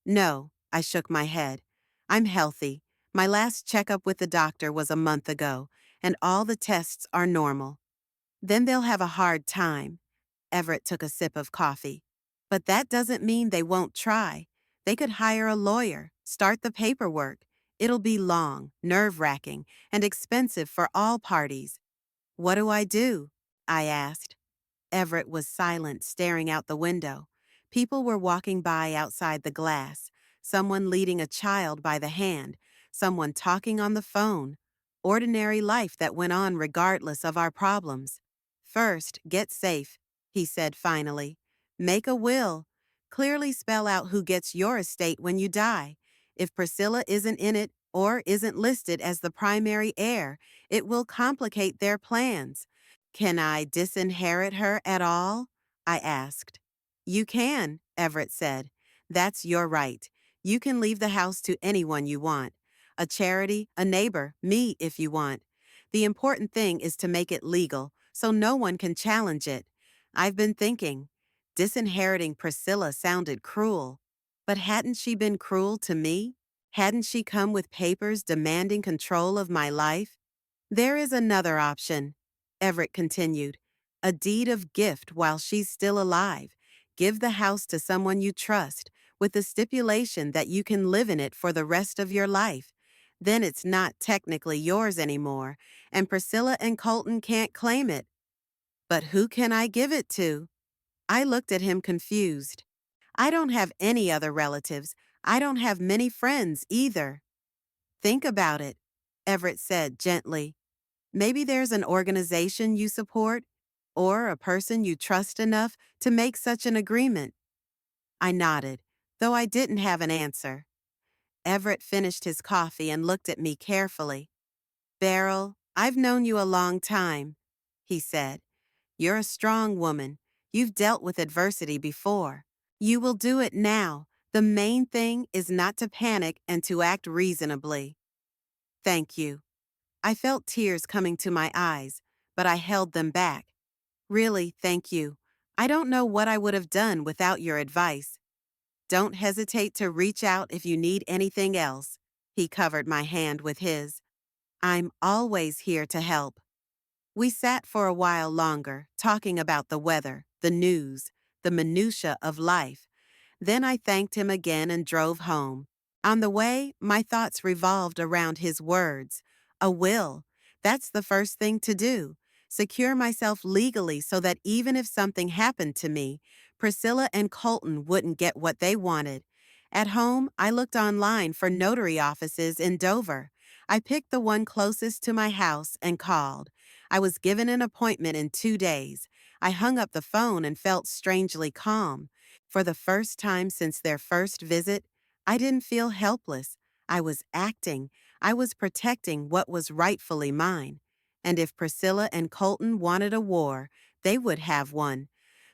S1: No, I shook my head. I'm healthy. My last checkup with the doctor was a month ago, and all the tests are normal. Then they'll have a hard time. Everett took a sip of coffee. But that doesn't mean they won't try. They could hire a lawyer, start the paperwork. It'll be long, nerve-wracking, and expensive for all parties. What do I do? I asked. Everett was silent, staring out the window. People were walking by outside the glass, someone leading a child by the hand, someone talking on the phone. Ordinary life that went on regardless of our problems. First, get safe, he said finally. Make a will. Clearly spell out who gets your estate when you die. If Priscilla isn't in it or isn't listed as the primary heir, it will complicate their plans. Can I disinherit her at all? I asked. You can, Everett said. That's your right. You can leave the house to anyone you want. A charity, a neighbor, me if you want. The important thing is to make it legal, so no one can challenge it. I've been thinking. Disinheriting Priscilla sounded cruel. But hadn't she been cruel to me? Hadn't she come with papers demanding control of my life? There is another option, Everett continued. A deed of gift while she's still alive. Give the house to someone you trust, with the stipulation that you can live in it for the rest of your life. Then it's not technically yours anymore, and Priscilla and Colton can't claim it. But who can I give it to? I looked at him confused. I don't have any other relatives. I don't have many friends either. Think about it, Everett said gently. Maybe there's an organization you support, or a person you trust enough to make such an agreement. I nodded, though I didn't have an answer. Everett finished his coffee and looked at me carefully. Beryl, I've known you a long time, he said. You're a strong woman. You've dealt with adversity before. You will do it now. The main thing is not to panic and to act reasonably. Thank you. I felt tears coming to my eyes, but I held them back. Really, thank you. I don't know what I would have done without your advice. Don't hesitate to reach out if you need anything else. He covered my hand with his. I'm always here to help. We sat for a while longer, talking about the weather, the news, the minutiae of life. Then I thanked him again and drove home. On the way, my thoughts revolved around his words. A will. That's the first thing to do. Secure myself legally so that even if something happened to me, Priscilla and Colton wouldn't get what they wanted. At home, I looked online for notary offices in Dover. I picked the one closest to my house and called. I was given an appointment in 2 days. I hung up the phone and felt strangely calm. For the first time since their first visit, I didn't feel helpless. I was acting. I was protecting what was rightfully mine. And if Priscilla and Colton wanted a war, they would have one.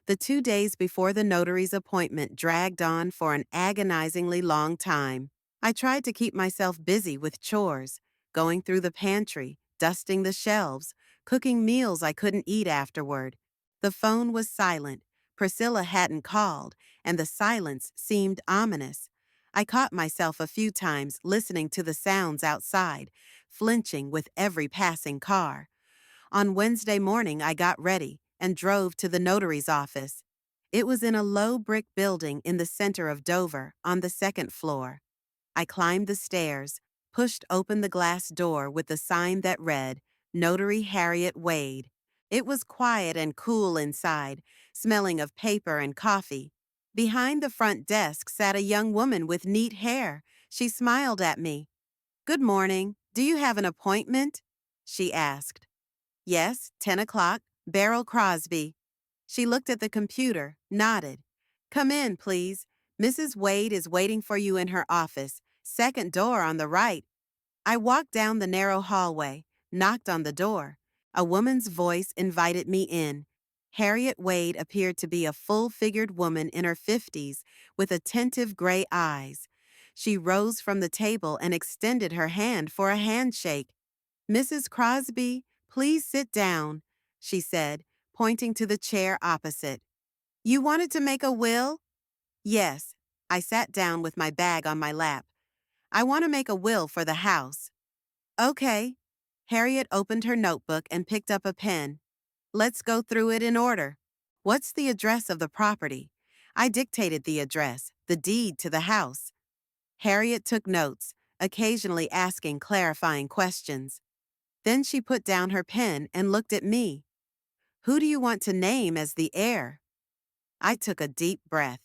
S1: The 2 days before the notary's appointment dragged on for an agonizingly long time. I tried to keep myself busy with chores, going through the pantry, dusting the shelves, cooking meals I couldn't eat afterward. The phone was silent. Priscilla hadn't called, and the silence seemed ominous. I caught myself a few times listening to the sounds outside, flinching with every passing car. On Wednesday morning, I got ready and drove to the notary's office. It was in a low brick building in the center of Dover, on the second floor. I climbed the stairs, pushed open the glass door with the sign that read, Notary Harriet Wade. It was quiet and cool inside, smelling of paper and coffee. Behind the front desk sat a young woman with neat hair. She smiled at me. "Good morning. Do you have an appointment?" she asked. "Yes, 10 o'clock, Beryl Crosby." She looked at the computer, nodded. "Come in, please. Mrs. Wade is waiting for you in her office, second door on the right." I walked down the narrow hallway, knocked on the door. A woman's voice invited me in. Harriet Wade appeared to be a full-figured woman in her 50s with attentive gray eyes. She rose from the table and extended her hand for a handshake. "Mrs. Crosby, please sit down," she said, pointing to the chair opposite. "You wanted to make a will?" "Yes." I sat down with my bag on my lap. "I want to make a will for the house." "Okay." Harriet opened her notebook and picked up a pen. "Let's go through it in order. What's the address of the property?" I dictated the address, the deed to the house. Harriet took notes, occasionally asking clarifying questions. Then she put down her pen and looked at me. "Who do you want to name as the heir?" I took a deep breath.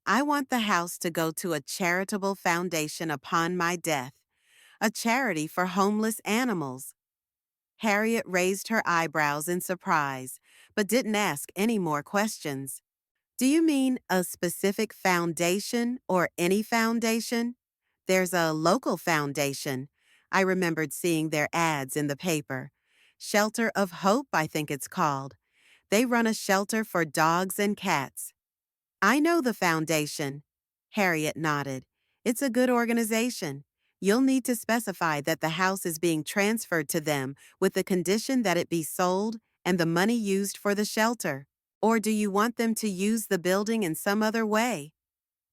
S1: "I want the house to go to a charitable foundation upon my death, a charity for homeless animals." Harriet raised her eyebrows in surprise, but didn't ask any more questions. "Do you mean a specific foundation or any foundation?" "There's a local foundation." I remembered seeing their ads in the paper. Shelter of Hope, I think it's called. They run a shelter for dogs and cats. "I know the foundation." Harriet nodded. "It's a good organization. You'll need to specify that the house is being transferred to them with the condition that it be sold and the money used for the shelter. Or do you want them to use the building in some other way?"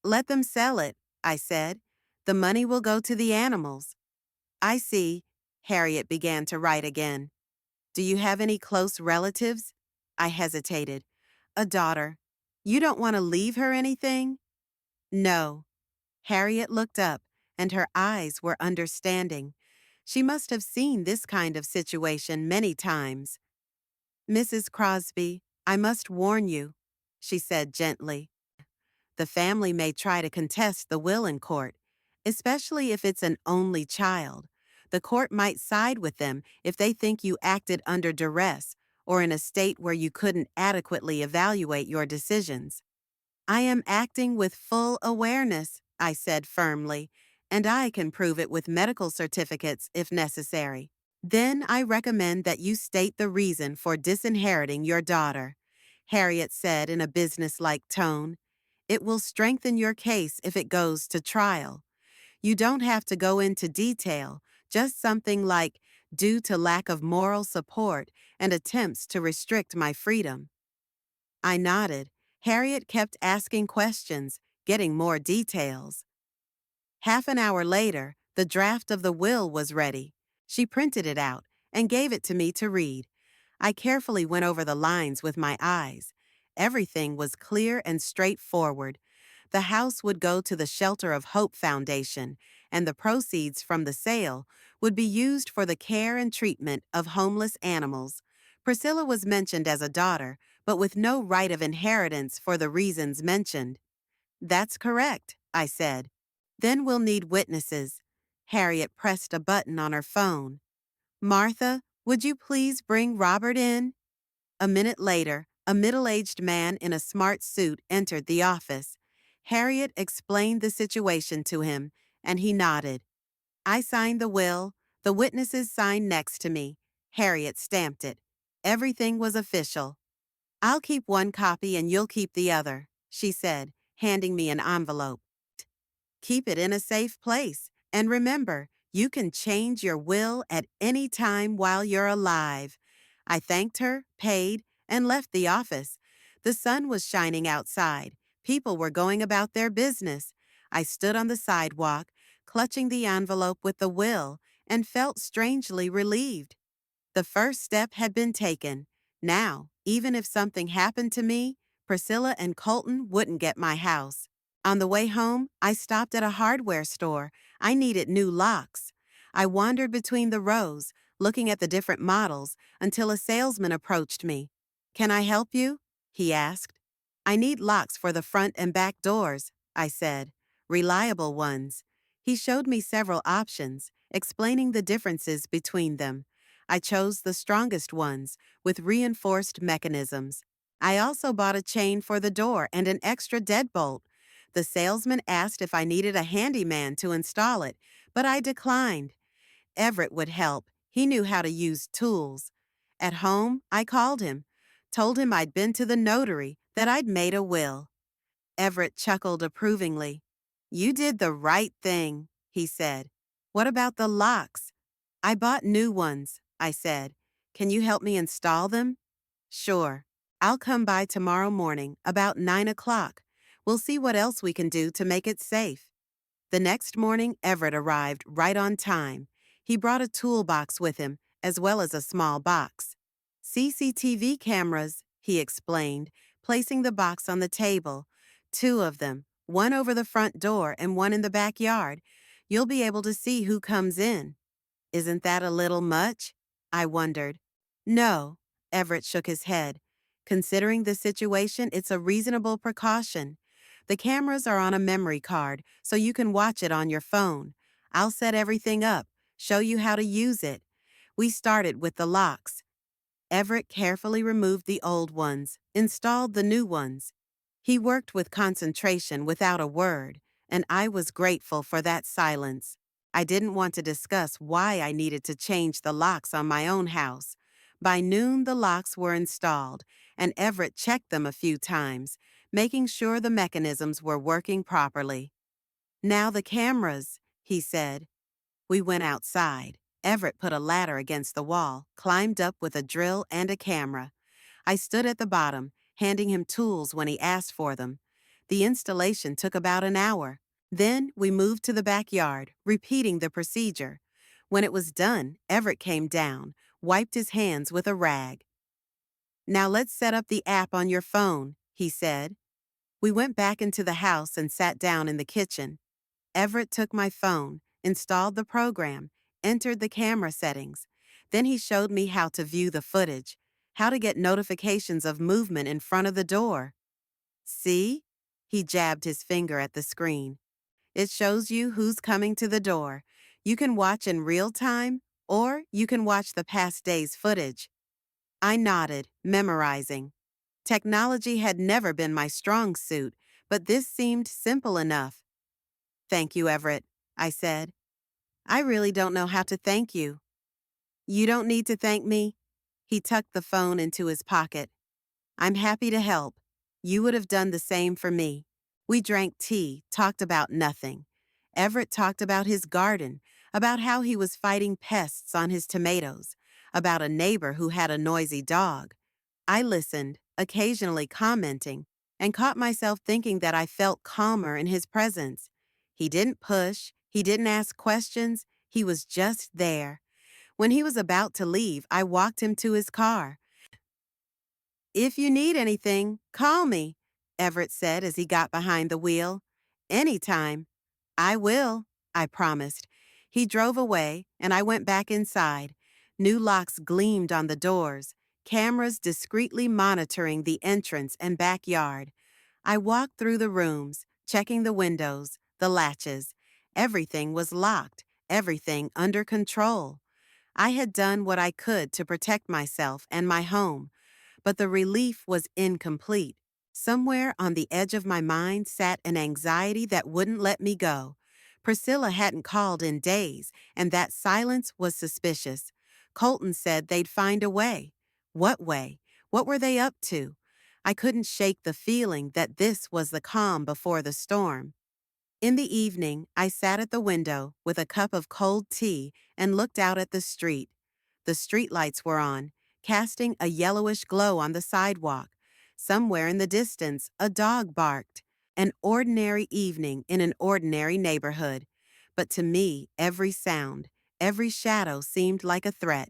S1: "Let them sell it," I said. "The money will go to the animals." "I see." Harriet began to write again. "Do you have any close relatives?" I hesitated. "A daughter." "You don't want to leave her anything?" "No." Harriet looked up, and her eyes were understanding. She must have seen this kind of situation many times. "Mrs. Crosby, I must warn you," she said gently. "The family may try to contest the will in court, especially if it's an only child. The court might side with them if they think you acted under duress or in a state where you couldn't adequately evaluate your decisions." "I am acting with full awareness," I said firmly, "and I can prove it with medical certificates if necessary." "Then I recommend that you state the reason for disinheriting your daughter," Harriet said in a businesslike tone. "It will strengthen your case if it goes to trial. You don't have to go into detail, just something like, due to lack of moral support and attempts to restrict my freedom." I nodded. Harriet kept asking questions, getting more details. Half an hour later, the draft of the will was ready. She printed it out and gave it to me to read. I carefully went over the lines with my eyes. Everything was clear and straightforward. The house would go to the Shelter of Hope Foundation, and the proceeds from the sale would be used for the care and treatment of homeless animals. Priscilla was mentioned as a daughter, but with no right of inheritance for the reasons mentioned. "That's correct," I said. "Then we'll need witnesses." Harriet pressed a button on her phone. "Martha, would you please bring Robert in?" A minute later, a middle-aged man in a smart suit entered the office. Harriet explained the situation to him, and he nodded. I signed the will, the witnesses signed next to me. Harriet stamped it. Everything was official. I'll keep one copy and you'll keep the other, she said, handing me an envelope. Keep it in a safe place. And remember, you can change your will at any time while you're alive. I thanked her, paid, and left the office. The sun was shining outside. People were going about their business. I stood on the sidewalk, clutching the envelope with the will, and felt strangely relieved. The first step had been taken. Now, even if something happened to me, Priscilla and Colton wouldn't get my house. On the way home, I stopped at a hardware store. I needed new locks. I wandered between the rows, looking at the different models, until a salesman approached me. "Can I help you?" he asked. "I need locks for the front and back doors," I said. "Reliable ones." He showed me several options, explaining the differences between them. I chose the strongest ones, with reinforced mechanisms. I also bought a chain for the door and an extra deadbolt. The salesman asked if I needed a handyman to install it, but I declined. Everett would help. He knew how to use tools. At home, I called him, told him I'd been to the notary, that I'd made a will. Everett chuckled approvingly. "You did the right thing," he said. "What about the locks?" "I bought new ones," I said. "Can you help me install them?" "Sure. I'll come by tomorrow morning, about 9 o'clock. We'll see what else we can do to make it safe." The next morning, Everett arrived right on time. He brought a toolbox with him, as well as a small box. "CCTV cameras," he explained, placing the box on the table. "Two of them, one over the front door and one in the backyard. You'll be able to see who comes in." "Isn't that a little much?" I wondered. "No," Everett shook his head. "Considering the situation, it's a reasonable precaution. The cameras are on a memory card, so you can watch it on your phone. I'll set everything up, show you how to use it." We started with the locks. Everett carefully removed the old ones, installed the new ones. He worked with concentration without a word, and I was grateful for that silence. I didn't want to discuss why I needed to change the locks on my own house. By noon, the locks were installed, and Everett checked them a few times, making sure the mechanisms were working properly. "Now the cameras," he said. We went outside. Everett put a ladder against the wall, climbed up with a drill and a camera. I stood at the bottom, handing him tools when he asked for them. The installation took about an hour. Then we moved to the backyard, repeating the procedure. When it was done, Everett came down, wiped his hands with a rag. "Now let's set up the app on your phone," he said. We went back into the house and sat down in the kitchen. Everett took my phone, installed the program, entered the camera settings. Then he showed me how to view the footage, how to get notifications of movement in front of the door. "See?" He jabbed his finger at the screen. "It shows you who's coming to the door. You can watch in real time, or you can watch the past day's footage." I nodded, memorizing. Technology had never been my strong suit, but this seemed simple enough. "Thank you, Everett," I said. "I really don't know how to thank you." "You don't need to thank me." He tucked the phone into his pocket. "I'm happy to help. You would have done the same for me." We drank tea, talked about nothing. Everett talked about his garden, about how he was fighting pests on his tomatoes, about a neighbor who had a noisy dog. I listened, occasionally commenting, and caught myself thinking that I felt calmer in his presence. He didn't push, he didn't ask questions, he was just there. When he was about to leave, I walked him to his car. "If you need anything, call me," Everett said as he got behind the wheel. "Anytime." "I will," I promised. He drove away, and I went back inside. New locks gleamed on the doors, cameras discreetly monitoring the entrance and backyard. I walked through the rooms, checking the windows, the latches. Everything was locked, everything under control. I had done what I could to protect myself and my home, but the relief was incomplete. Somewhere on the edge of my mind sat an anxiety that wouldn't let me go. Priscilla hadn't called in days, and that silence was suspicious. Colton said they'd find a way. What way? What were they up to? I couldn't shake the feeling that this was the calm before the storm. In the evening, I sat at the window with a cup of cold tea and looked out at the street. The streetlights were on, casting a yellowish glow on the sidewalk. Somewhere in the distance, a dog barked. An ordinary evening in an ordinary neighborhood. But to me, every sound, every shadow seemed like a threat.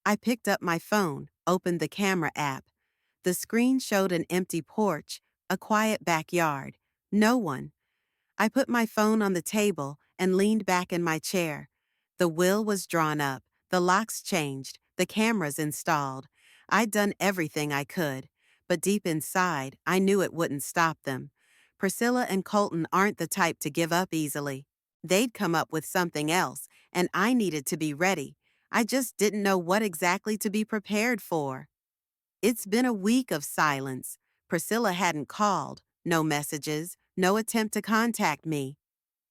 S1: I picked up my phone, opened the camera app. The screen showed an empty porch, a quiet backyard. No one. I put my phone on the table and leaned back in my chair. The will was drawn up, the locks changed, the cameras installed. I'd done everything I could, but deep inside, I knew it wouldn't stop them. Priscilla and Colton aren't the type to give up easily. They'd come up with something else, and I needed to be ready. I just didn't know what exactly to be prepared for. It's been a week of silence. Priscilla hadn't called, no messages, no attempt to contact me.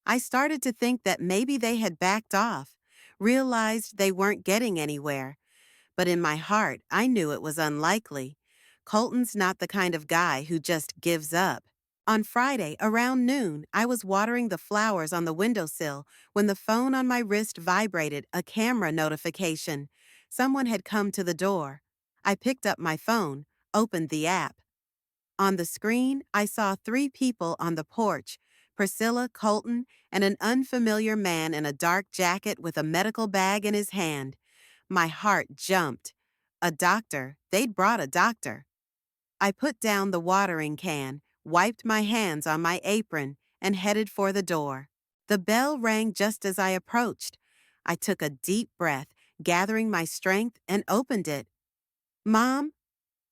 S1: I started to think that maybe they had backed off, realized they weren't getting anywhere. But in my heart, I knew it was unlikely. Colton's not the kind of guy who just gives up. On Friday, around noon, I was watering the flowers on the windowsill when the phone on my wrist vibrated, a camera notification. Someone had come to the door. I picked up my phone, opened the app. On the screen, I saw 3 people on the porch: Priscilla, Colton, and an unfamiliar man in a dark jacket with a medical bag in his hand. My heart jumped. A doctor. They'd brought a doctor. I put down the watering can, wiped my hands on my apron, and headed for the door. The bell rang just as I approached. I took a deep breath, gathering my strength, and opened it. "Mom?"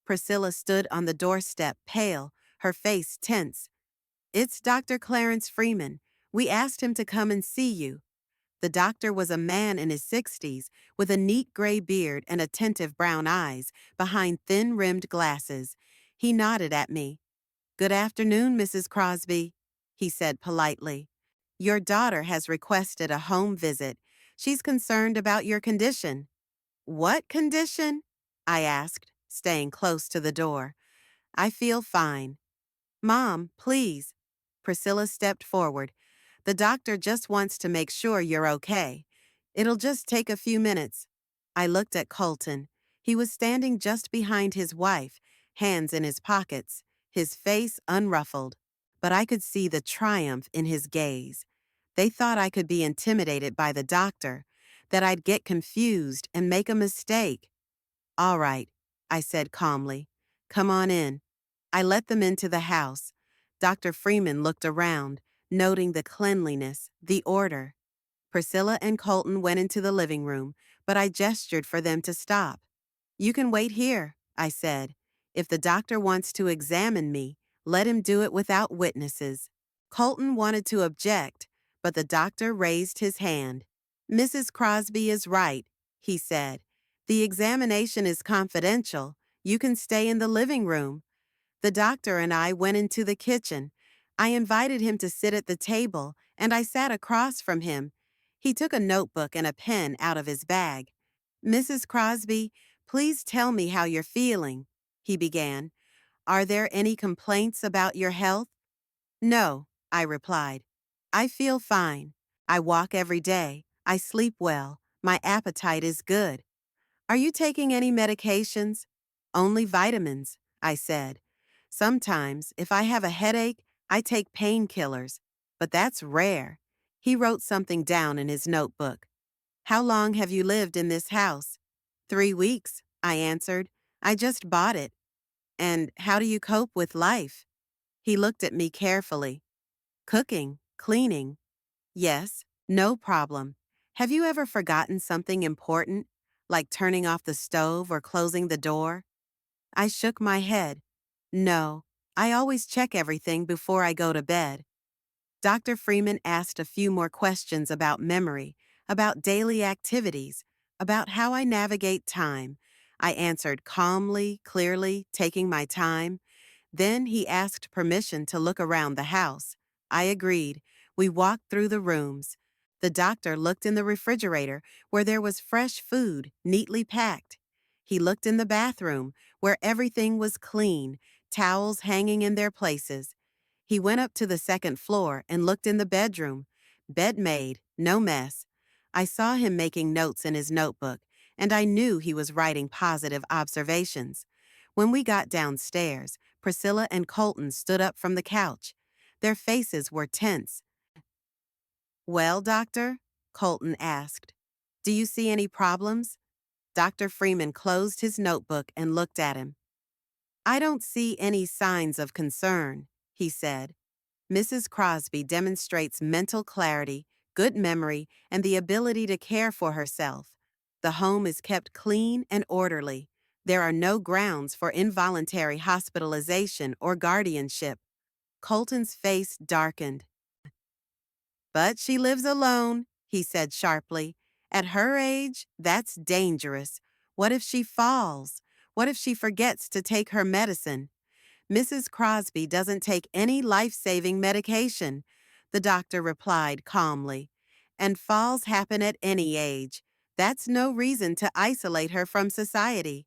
S1: Priscilla stood on the doorstep, pale, her face tense. "It's Dr. Clarence Freeman. We asked him to come and see you." The doctor was a man in his 60s, with a neat gray beard and attentive brown eyes behind thin-rimmed glasses. He nodded at me. "Good afternoon, Mrs. Crosby," he said politely. "Your daughter has requested a home visit. She's concerned about your condition." "What condition?" I asked, staying close to the door. "I feel fine." "Mom, please." Priscilla stepped forward. "The doctor just wants to make sure you're okay. It'll just take a few minutes." I looked at Colton. He was standing just behind his wife, hands in his pockets, his face unruffled. But I could see the triumph in his gaze. They thought I could be intimidated by the doctor, that I'd get confused and make a mistake. "All right," I said calmly. "Come on in." I let them into the house. Dr. Freeman looked around, noting the cleanliness, the order. Priscilla and Colton went into the living room, but I gestured for them to stop. "You can wait here," I said. "If the doctor wants to examine me, let him do it without witnesses." Colton wanted to object, but the doctor raised his hand. "Mrs. Crosby is right," he said. "The examination is confidential. You can stay in the living room." The doctor and I went into the kitchen. I invited him to sit at the table, and I sat across from him. He took a notebook and a pen out of his bag. "Mrs. Crosby, please tell me how you're feeling," he began. "Are there any complaints about your health?" "No," I replied. "I feel fine. I walk every day. I sleep well. My appetite is good." "Are you taking any medications?" "Only vitamins," I said. "Sometimes, if I have a headache, I take painkillers, but that's rare." He wrote something down in his notebook. "How long have you lived in this house?" "3 weeks," I answered. "I just bought it." "And how do you cope with life?" He looked at me carefully. "Cooking, cleaning." "Yes, no problem. Have you ever forgotten something important, like turning off the stove or closing the door?" I shook my head. "No, I always check everything before I go to bed." Dr. Freeman asked a few more questions about memory, about daily activities, about how I navigate time. I answered calmly, clearly, taking my time. Then he asked permission to look around the house. I agreed. We walked through the rooms. The doctor looked in the refrigerator where there was fresh food, neatly packed. He looked in the bathroom where everything was clean, towels hanging in their places. He went up to the second floor and looked in the bedroom. Bed made, no mess. I saw him making notes in his notebook, and I knew he was writing positive observations. When we got downstairs, Priscilla and Colton stood up from the couch. Their faces were tense. "Well, doctor?" Colton asked. "Do you see any problems?" Dr. Freeman closed his notebook and looked at him. "I don't see any signs of concern," he said. "Mrs. Crosby demonstrates mental clarity, good memory, and the ability to care for herself. The home is kept clean and orderly. There are no grounds for involuntary hospitalization or guardianship." Colton's face darkened. "But she lives alone," he said sharply. "At her age, that's dangerous. What if she falls? What if she forgets to take her medicine?" "Mrs. Crosby doesn't take any life-saving medication," the doctor replied calmly. "And falls happen at any age. That's no reason to isolate her from society."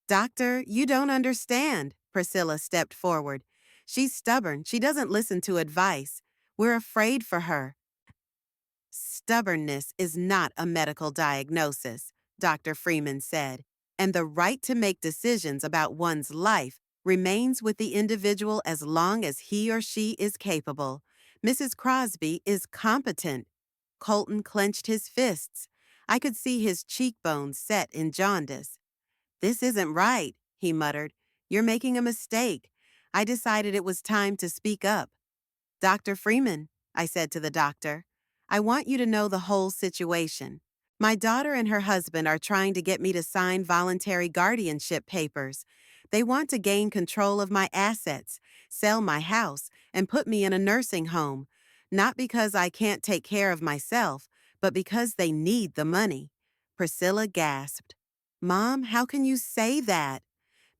S1: "Doctor, you don't understand." Priscilla stepped forward. "She's stubborn. She doesn't listen to advice. We're afraid for her." "Stubbornness is not a medical diagnosis," Dr. Freeman said, "and the right to make decisions about one's life remains with the individual as long as he or she is capable. Mrs. Crosby is competent." Colton clenched his fists. I could see his cheekbones set in jaundice. "This isn't right," he muttered. "You're making a mistake." I decided it was time to speak up. "Dr. Freeman," I said to the doctor, "I want you to know the whole situation. My daughter and her husband are trying to get me to sign voluntary guardianship papers. They want to gain control of my assets, sell my house, and put me in a nursing home. Not because I can't take care of myself, but because they need the money." Priscilla gasped. "Mom, how can you say that?"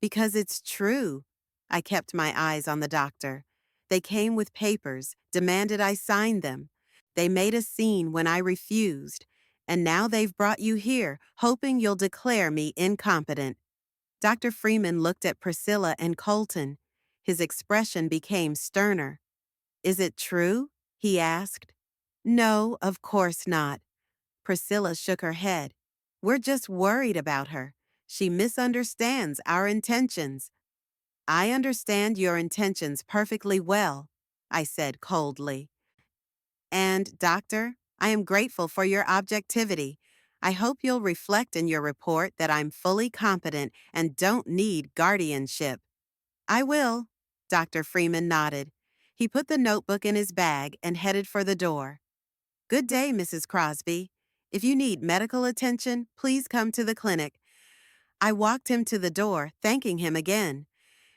S1: "Because it's true." I kept my eyes on the doctor. "They came with papers, demanded I sign them. They made a scene when I refused. And now they've brought you here, hoping you'll declare me incompetent." Dr. Freeman looked at Priscilla and Colton. His expression became sterner. "Is it true?" he asked. "No, of course not." Priscilla shook her head. "We're just worried about her. She misunderstands our intentions." "I understand your intentions perfectly well," I said coldly. "And, doctor, I am grateful for your objectivity. I hope you'll reflect in your report that I'm fully competent and don't need guardianship." "I will." Dr. Freeman nodded. He put the notebook in his bag and headed for the door. "Good day, Mrs. Crosby. If you need medical attention, please come to the clinic." I walked him to the door, thanking him again.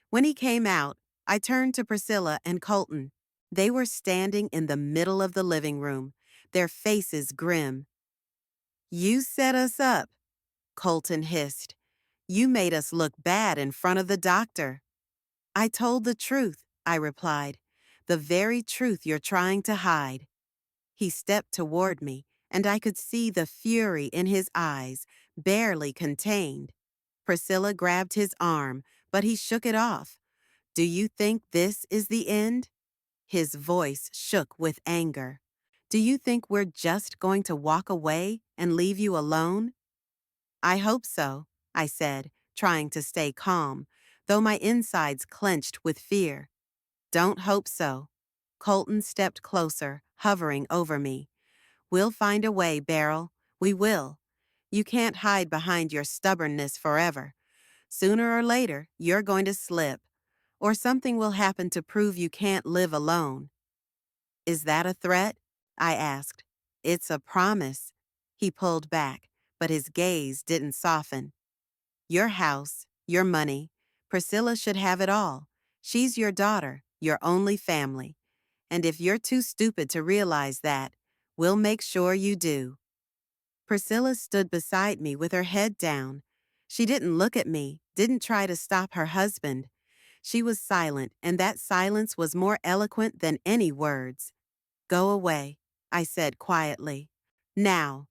S1: When he came out, I turned to Priscilla and Colton. They were standing in the middle of the living room, their faces grim. "You set us up," Colton hissed. "You made us look bad in front of the doctor." "I told the truth," I replied. "The very truth you're trying to hide." He stepped toward me, and I could see the fury in his eyes, barely contained. Priscilla grabbed his arm, but he shook it off. "Do you think this is the end?" His voice shook with anger. "Do you think we're just going to walk away and leave you alone?" "I hope so," I said, trying to stay calm, though my insides clenched with fear. "Don't hope so." Colton stepped closer, hovering over me. "We'll find a way, Beryl. We will. You can't hide behind your stubbornness forever. Sooner or later, you're going to slip, or something will happen to prove you can't live alone." "Is that a threat?" I asked. "It's a promise." He pulled back, but his gaze didn't soften. "Your house, your money. Priscilla should have it all. She's your daughter, your only family. And if you're too stupid to realize that, we'll make sure you do." Priscilla stood beside me with her head down. She didn't look at me, didn't try to stop her husband. She was silent, and that silence was more eloquent than any words. Go away, I said quietly. Now.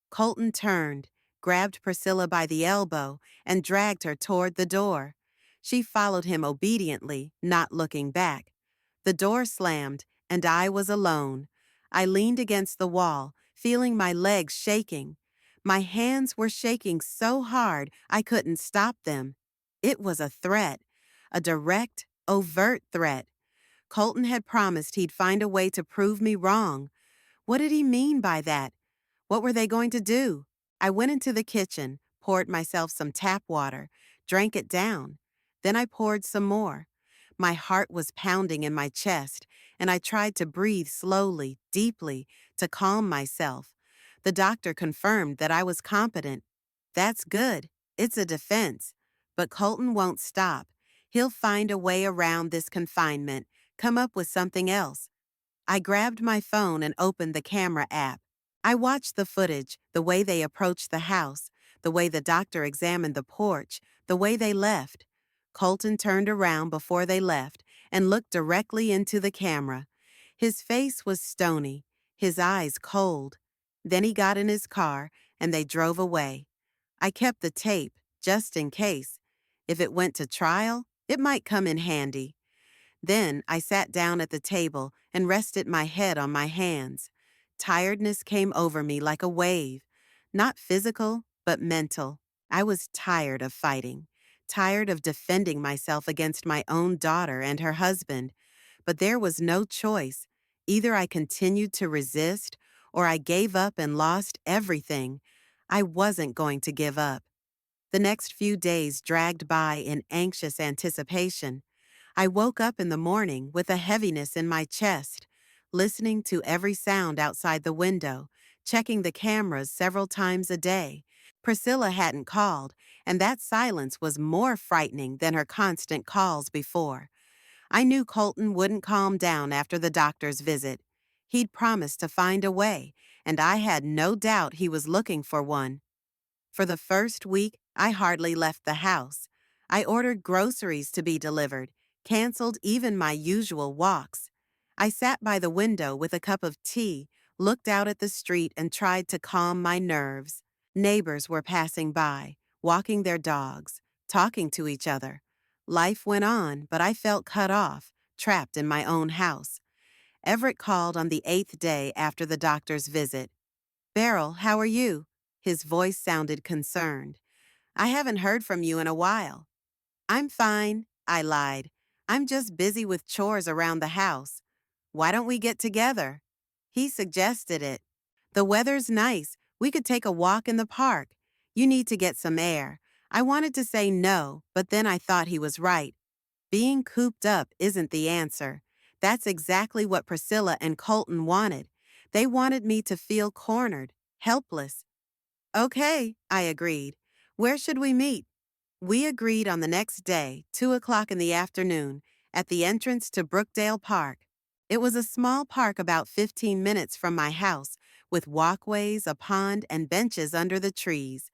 S1: Colton turned, grabbed Priscilla by the elbow, and dragged her toward the door. She followed him obediently, not looking back. The door slammed, and I was alone. I leaned against the wall, feeling my legs shaking. My hands were shaking so hard I couldn't stop them. It was a threat, a direct, overt threat. Colton had promised he'd find a way to prove me wrong. What did he mean by that? What were they going to do? I went into the kitchen, poured myself some tap water, drank it down. Then I poured some more. My heart was pounding in my chest, and I tried to breathe slowly, deeply, to calm myself. The doctor confirmed that I was competent. That's good. It's a defense. But Colton won't stop. He'll find a way around this confinement, come up with something else. I grabbed my phone and opened the camera app. I watched the footage, the way they approached the house, the way the doctor examined the porch, the way they left. Colton turned around before they left and looked directly into the camera. His face was stony, his eyes cold. Then he got in his car and they drove away. I kept the tape, just in case. If it went to trial, it might come in handy. Then I sat down at the table and rested my head on my hands. Tiredness came over me like a wave, not physical, but mental. I was tired of fighting, tired of defending myself against my own daughter and her husband. But there was no choice. Either I continued to resist, or I gave up and lost everything. I wasn't going to give up. The next few days dragged by in anxious anticipation. I woke up in the morning with a heaviness in my chest, listening to every sound outside the window, checking the cameras several times a day. Priscilla hadn't called, and that silence was more frightening than her constant calls before. I knew Colton wouldn't calm down after the doctor's visit. He'd promised to find a way, and I had no doubt he was looking for one. For the first week, I hardly left the house. I ordered groceries to be delivered, canceled even my usual walks. I sat by the window with a cup of tea, looked out at the street, and tried to calm my nerves. Neighbors were passing by, walking their dogs, talking to each other. Life went on, but I felt cut off, trapped in my own house. Everett called on the 8th day after the doctor's visit. "Beryl, how are you?" His voice sounded concerned. "I haven't heard from you in a while." "I'm fine," I lied. "I'm just busy with chores around the house." "Why don't we get together?" He suggested it. "The weather's nice. We could take a walk in the park. You need to get some air." I wanted to say no, but then I thought he was right. Being cooped up isn't the answer. That's exactly what Priscilla and Colton wanted. They wanted me to feel cornered, helpless. "Okay," I agreed. "Where should we meet?" We agreed on the next day, 2 o'clock in the afternoon, at the entrance to Brookdale Park. It was a small park about 15 minutes from my house, with walkways, a pond, and benches under the trees.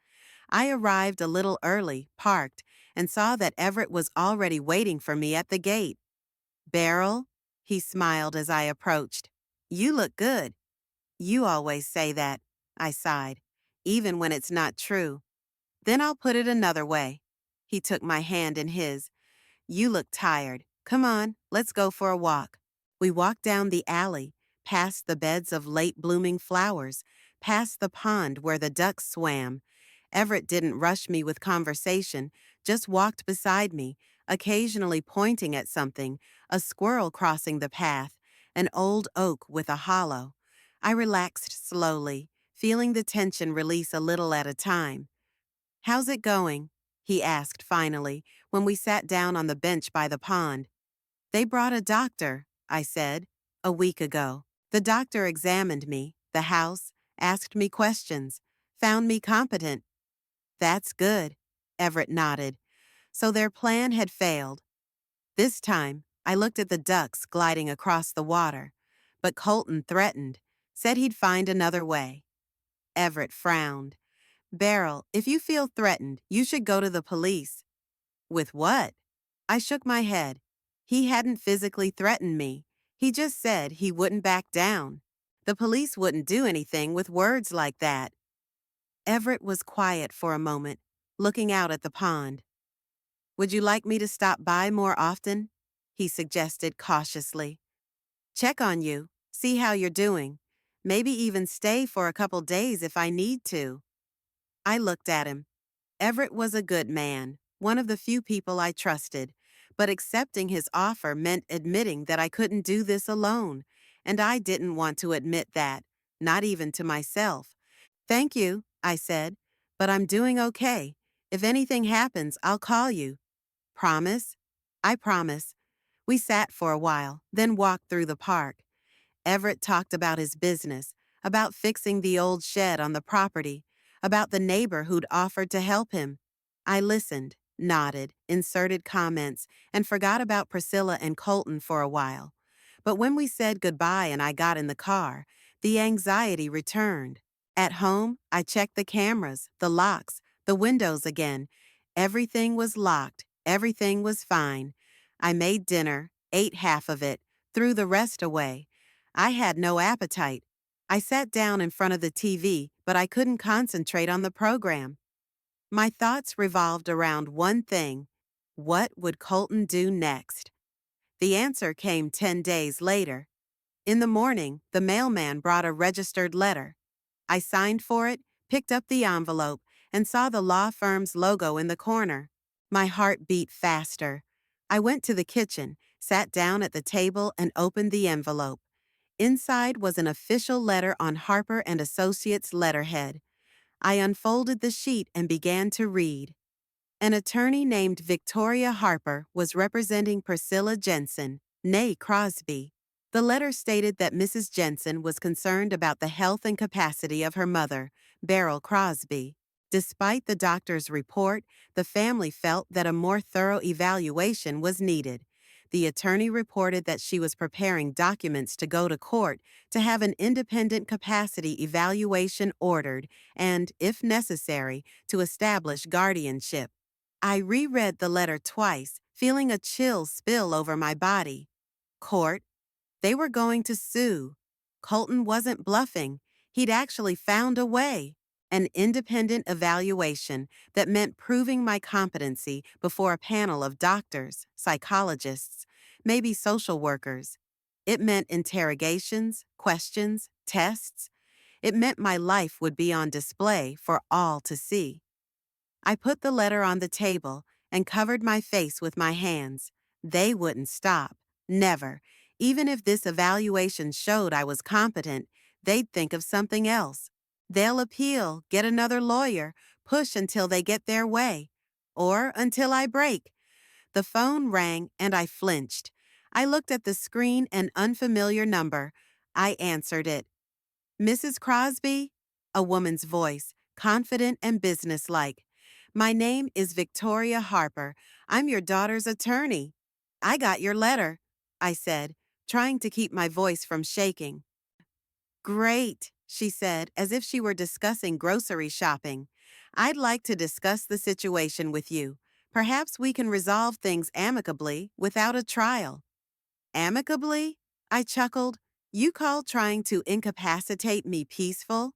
S1: I arrived a little early, parked, and saw that Everett was already waiting for me at the gate. "Beryl?" He smiled as I approached. "You look good." "You always say that," I sighed, "even when it's not true." "Then I'll put it another way." He took my hand in his. "You look tired. Come on, let's go for a walk." We walked down the alley, past the beds of late-blooming flowers, past the pond where the ducks swam. Everett didn't rush me with conversation, just walked beside me, occasionally pointing at something, a squirrel crossing the path, an old oak with a hollow. I relaxed slowly, feeling the tension release a little at a time. "How's it going?" he asked finally, when we sat down on the bench by the pond. "They brought a doctor," I said, "a week ago. The doctor examined me, the house, asked me questions, found me competent." "That's good," Everett nodded. So their plan had failed. This time, I looked at the ducks gliding across the water, but Colton threatened, said he'd find another way. Everett frowned. "Beryl, if you feel threatened, you should go to the police." "With what?" I shook my head. He hadn't physically threatened me. He just said he wouldn't back down. The police wouldn't do anything with words like that. Everett was quiet for a moment, looking out at the pond. Would you like me to stop by more often? He suggested cautiously. Check on you, see how you're doing. Maybe even stay for a couple days if I need to. I looked at him. Everett was a good man, one of the few people I trusted, but accepting his offer meant admitting that I couldn't do this alone, and I didn't want to admit that, not even to myself. Thank you, I said, but I'm doing okay. If anything happens, I'll call you. Promise? I promise. We sat for a while, then walked through the park. Everett talked about his business, about fixing the old shed on the property, about the neighbor who'd offered to help him. I listened, nodded, inserted comments, and forgot about Priscilla and Colton for a while. But when we said goodbye and I got in the car, the anxiety returned. At home, I checked the cameras, the locks, the windows again. Everything was locked. Everything was fine. I made dinner, ate half of it, threw the rest away. I had no appetite. I sat down in front of the TV, but I couldn't concentrate on the program. My thoughts revolved around one thing. What would Colton do next? The answer came 10 days later. In the morning, the mailman brought a registered letter. I signed for it, picked up the envelope, and saw the law firm's logo in the corner. My heart beat faster. I went to the kitchen, sat down at the table, and opened the envelope. Inside was an official letter on Harper and Associates letterhead. I unfolded the sheet and began to read. An attorney named Victoria Harper was representing Priscilla Jensen, née Crosby. The letter stated that Mrs. Jensen was concerned about the health and capacity of her mother, Beryl Crosby. Despite the doctor's report, the family felt that a more thorough evaluation was needed. The attorney reported that she was preparing documents to go to court to have an independent capacity evaluation ordered and, if necessary, to establish guardianship. I reread the letter twice, feeling a chill spill over my body. Court. They were going to sue. Colton wasn't bluffing. He'd actually found a way. An independent evaluation that meant proving my competency before a panel of doctors, psychologists, maybe social workers. It meant interrogations, questions, tests. It meant my life would be on display for all to see. I put the letter on the table and covered my face with my hands. They wouldn't stop. Never. Even if this evaluation showed I was competent, they'd think of something else. They'll appeal, get another lawyer, push until they get their way. Or until I break. The phone rang and I flinched. I looked at the screen, an unfamiliar number. I answered it. Mrs. Crosby? A woman's voice, confident and businesslike. My name is Victoria Harper. I'm your daughter's attorney. I got your letter, I said, trying to keep my voice from shaking. Great, she said, as if she were discussing grocery shopping. I'd like to discuss the situation with you. Perhaps we can resolve things amicably, without a trial. Amicably? I chuckled. You call trying to incapacitate me peaceful?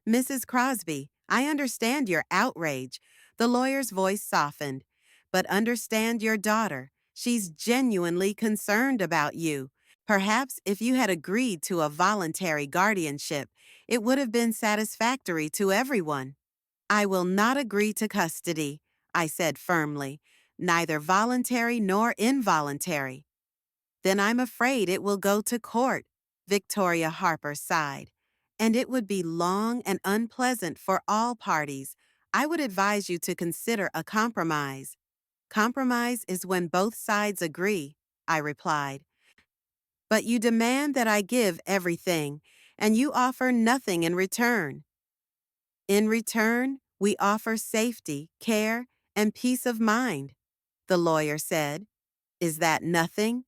S1: Mrs. Crosby, I understand your outrage. The lawyer's voice softened. But understand your daughter. She's genuinely concerned about you. Perhaps if you had agreed to a voluntary guardianship, it would have been satisfactory to everyone. I will not agree to custody, I said firmly, neither voluntary nor involuntary. Then I'm afraid it will go to court, Victoria Harper sighed. And it would be long and unpleasant for all parties. I would advise you to consider a compromise. Compromise is when both sides agree, I replied. But you demand that I give everything, and you offer nothing in return. In return, we offer safety, care, and peace of mind, the lawyer said. Is that nothing?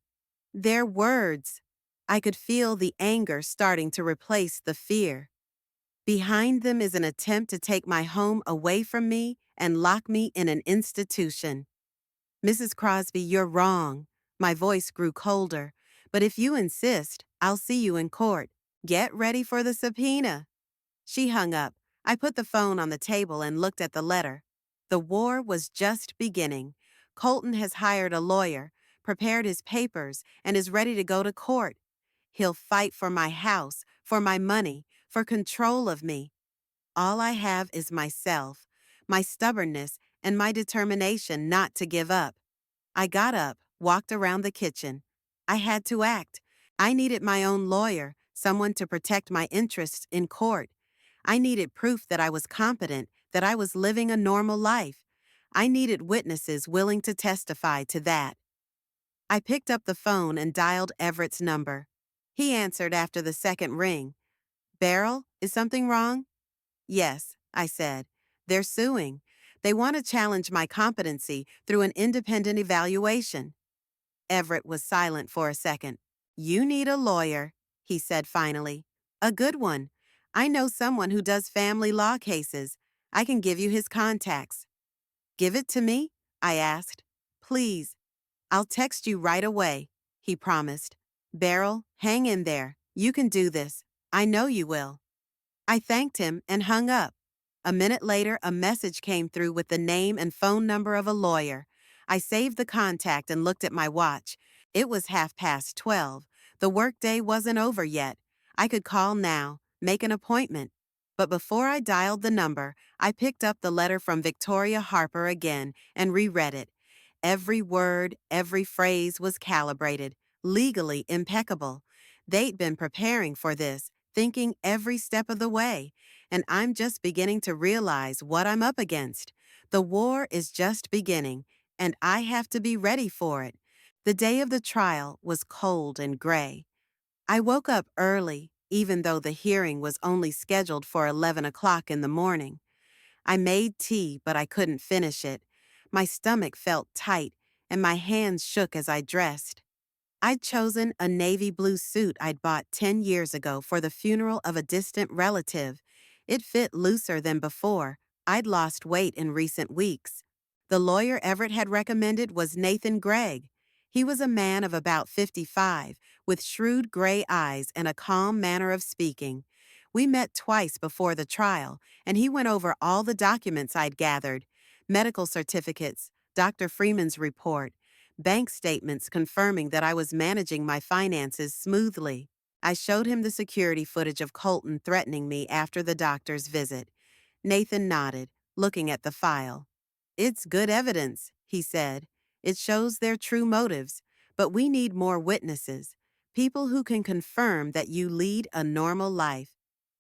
S1: They're words. I could feel the anger starting to replace the fear. Behind them is an attempt to take my home away from me and lock me in an institution. Mrs. Crosby, you're wrong. My voice grew colder, But if you insist, I'll see you in court. Get ready for the subpoena." She hung up. I put the phone on the table and looked at the letter. The war was just beginning. Colton has hired a lawyer, prepared his papers, and is ready to go to court. He'll fight for my house, for my money, for control of me. All I have is myself, my stubbornness, and my determination not to give up. I got up, walked around the kitchen. I had to act. I needed my own lawyer, someone to protect my interests in court. I needed proof that I was competent, that I was living a normal life. I needed witnesses willing to testify to that. I picked up the phone and dialed Everett's number. He answered after the second ring. "Beryl, is something wrong?" "Yes," I said. "They're suing. They want to challenge my competency through an independent evaluation." Everett was silent for a second. "You need a lawyer," he said finally. "A good one. I know someone who does family law cases. I can give you his contacts." "Give it to me?" I asked. "Please." "I'll text you right away," he promised. "Beryl, hang in there. You can do this. I know you will." I thanked him and hung up. A minute later, a message came through with the name and phone number of a lawyer. I saved the contact and looked at my watch. It was 12:30. The workday wasn't over yet. I could call now, make an appointment. But before I dialed the number, I picked up the letter from Victoria Harper again and reread it. Every word, every phrase was calibrated, legally impeccable. They'd been preparing for this, thinking every step of the way, and I'm just beginning to realize what I'm up against. The war is just beginning, and I have to be ready for it. The day of the trial was cold and gray. I woke up early, even though the hearing was only scheduled for 11 o'clock in the morning. I made tea, but I couldn't finish it. My stomach felt tight, and my hands shook as I dressed. I'd chosen a navy blue suit I'd bought 10 years ago for the funeral of a distant relative. It fit looser than before. I'd lost weight in recent weeks. The lawyer Everett had recommended was Nathan Gregg. He was a man of about 55, with shrewd gray eyes and a calm manner of speaking. We met twice before the trial, and he went over all the documents I'd gathered: medical certificates, Dr. Freeman's report, bank statements confirming that I was managing my finances smoothly. I showed him the security footage of Colton threatening me after the doctor's visit. Nathan nodded, looking at the file. "It's good evidence," he said. "It shows their true motives, but we need more witnesses, people who can confirm that you lead a normal life."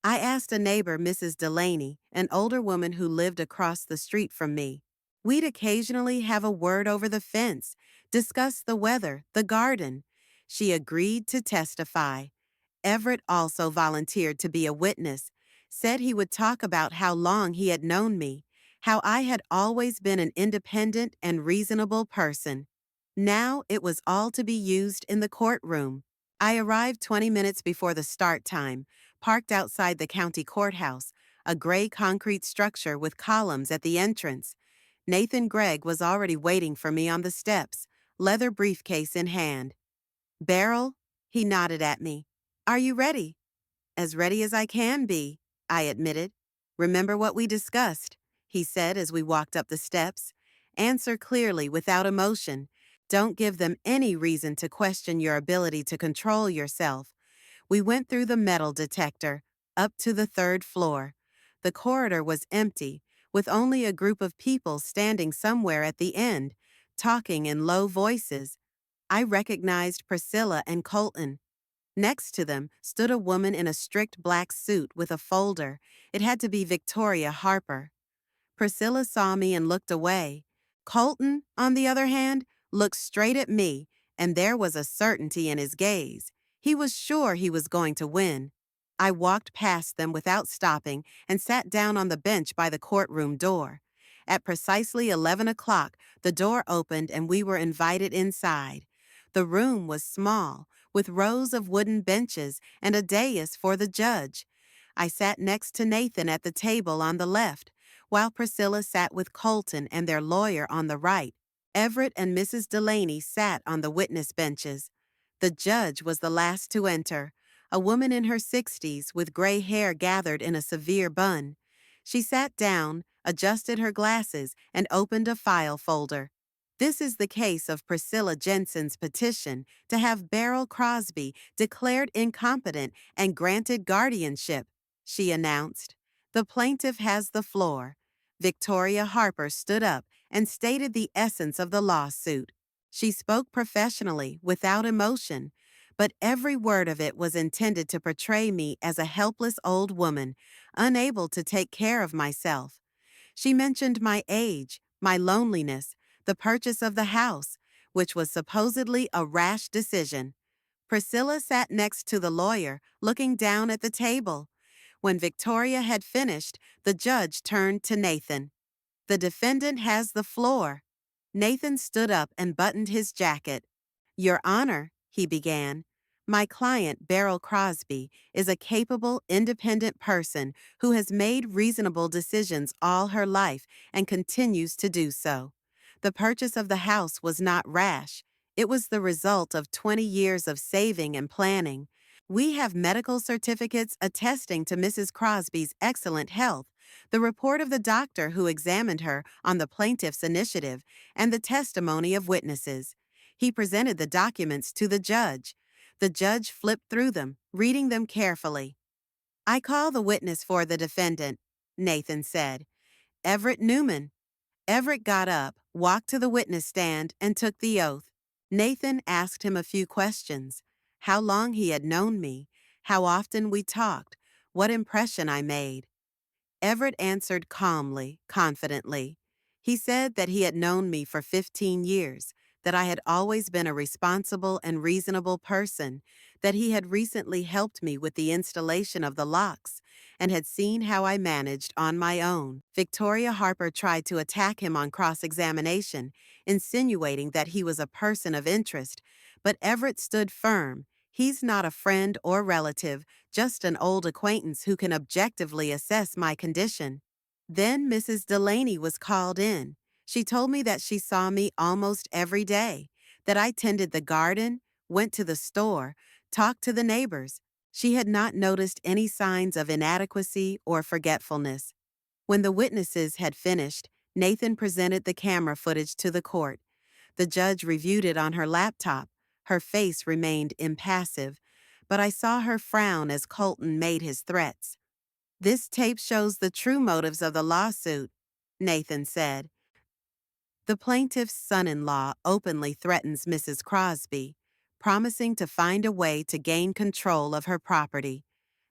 S1: I asked a neighbor, Mrs. Delaney, an older woman who lived across the street from me. We'd occasionally have a word over the fence, discuss the weather, the garden. She agreed to testify. Everett also volunteered to be a witness, said he would talk about how long he had known me, how I had always been an independent and reasonable person. Now it was all to be used in the courtroom. I arrived 20 minutes before the start time, parked outside the county courthouse, a gray concrete structure with columns at the entrance. Nathan Gregg was already waiting for me on the steps, leather briefcase in hand. "Beryl?" He nodded at me. "Are you ready?" "As ready as I can be," I admitted. "Remember what we discussed," he said as we walked up the steps. "Answer clearly without emotion. Don't give them any reason to question your ability to control yourself." We went through the metal detector, up to the third floor. The corridor was empty, with only a group of people standing somewhere at the end, talking in low voices. I recognized Priscilla and Colton. Next to them stood a woman in a strict black suit with a folder. It had to be Victoria Harper. Priscilla saw me and looked away. Colton, on the other hand, looked straight at me, and there was a certainty in his gaze. He was sure he was going to win. I walked past them without stopping and sat down on the bench by the courtroom door. At precisely 11 o'clock, the door opened and we were invited inside. The room was small, with rows of wooden benches and a dais for the judge. I sat next to Nathan at the table on the left, while Priscilla sat with Colton and their lawyer on the right. Everett and Mrs. Delaney sat on the witness benches. The judge was the last to enter, a woman in her 60s with gray hair gathered in a severe bun. She sat down, adjusted her glasses, and opened a file folder. This is the case of Priscilla Jensen's petition to have Beryl Crosby declared incompetent and granted guardianship, she announced. The plaintiff has the floor. Victoria Harper stood up and stated the essence of the lawsuit. She spoke professionally, without emotion, but every word of it was intended to portray me as a helpless old woman, unable to take care of myself. She mentioned my age, my loneliness, the purchase of the house, which was supposedly a rash decision. Priscilla sat next to the lawyer, looking down at the table. When Victoria had finished, the judge turned to Nathan. The defendant has the floor. Nathan stood up and buttoned his jacket. Your Honor, he began, my client, Beryl Crosby, is a capable, independent person who has made reasonable decisions all her life and continues to do so. The purchase of the house was not rash. It was the result of 20 years of saving and planning. We have medical certificates attesting to Mrs. Crosby's excellent health, the report of the doctor who examined her on the plaintiff's initiative, and the testimony of witnesses. He presented the documents to the judge. The judge flipped through them, reading them carefully. I call the witness for the defendant, Nathan said. Everett Newman. Everett got up, walked to the witness stand, and took the oath. Nathan asked him a few questions. How long he had known me, how often we talked, what impression I made. Everett answered calmly, confidently. He said that he had known me for 15 years, that I had always been a responsible and reasonable person, that he had recently helped me with the installation of the locks, and had seen how I managed on my own. Victoria Harper tried to attack him on cross-examination, insinuating that he was a person of interest, but Everett stood firm. He's not a friend or relative, just an old acquaintance who can objectively assess my condition. Then Mrs. Delaney was called in. She told me that she saw me almost every day, that I tended the garden, went to the store, talked to the neighbors. She had not noticed any signs of inadequacy or forgetfulness. When the witnesses had finished, Nathan presented the camera footage to the court. The judge reviewed it on her laptop. Her face remained impassive, but I saw her frown as Colton made his threats. This tape shows the true motives of the lawsuit, Nathan said. The plaintiff's son-in-law openly threatens Mrs. Crosby, promising to find a way to gain control of her property.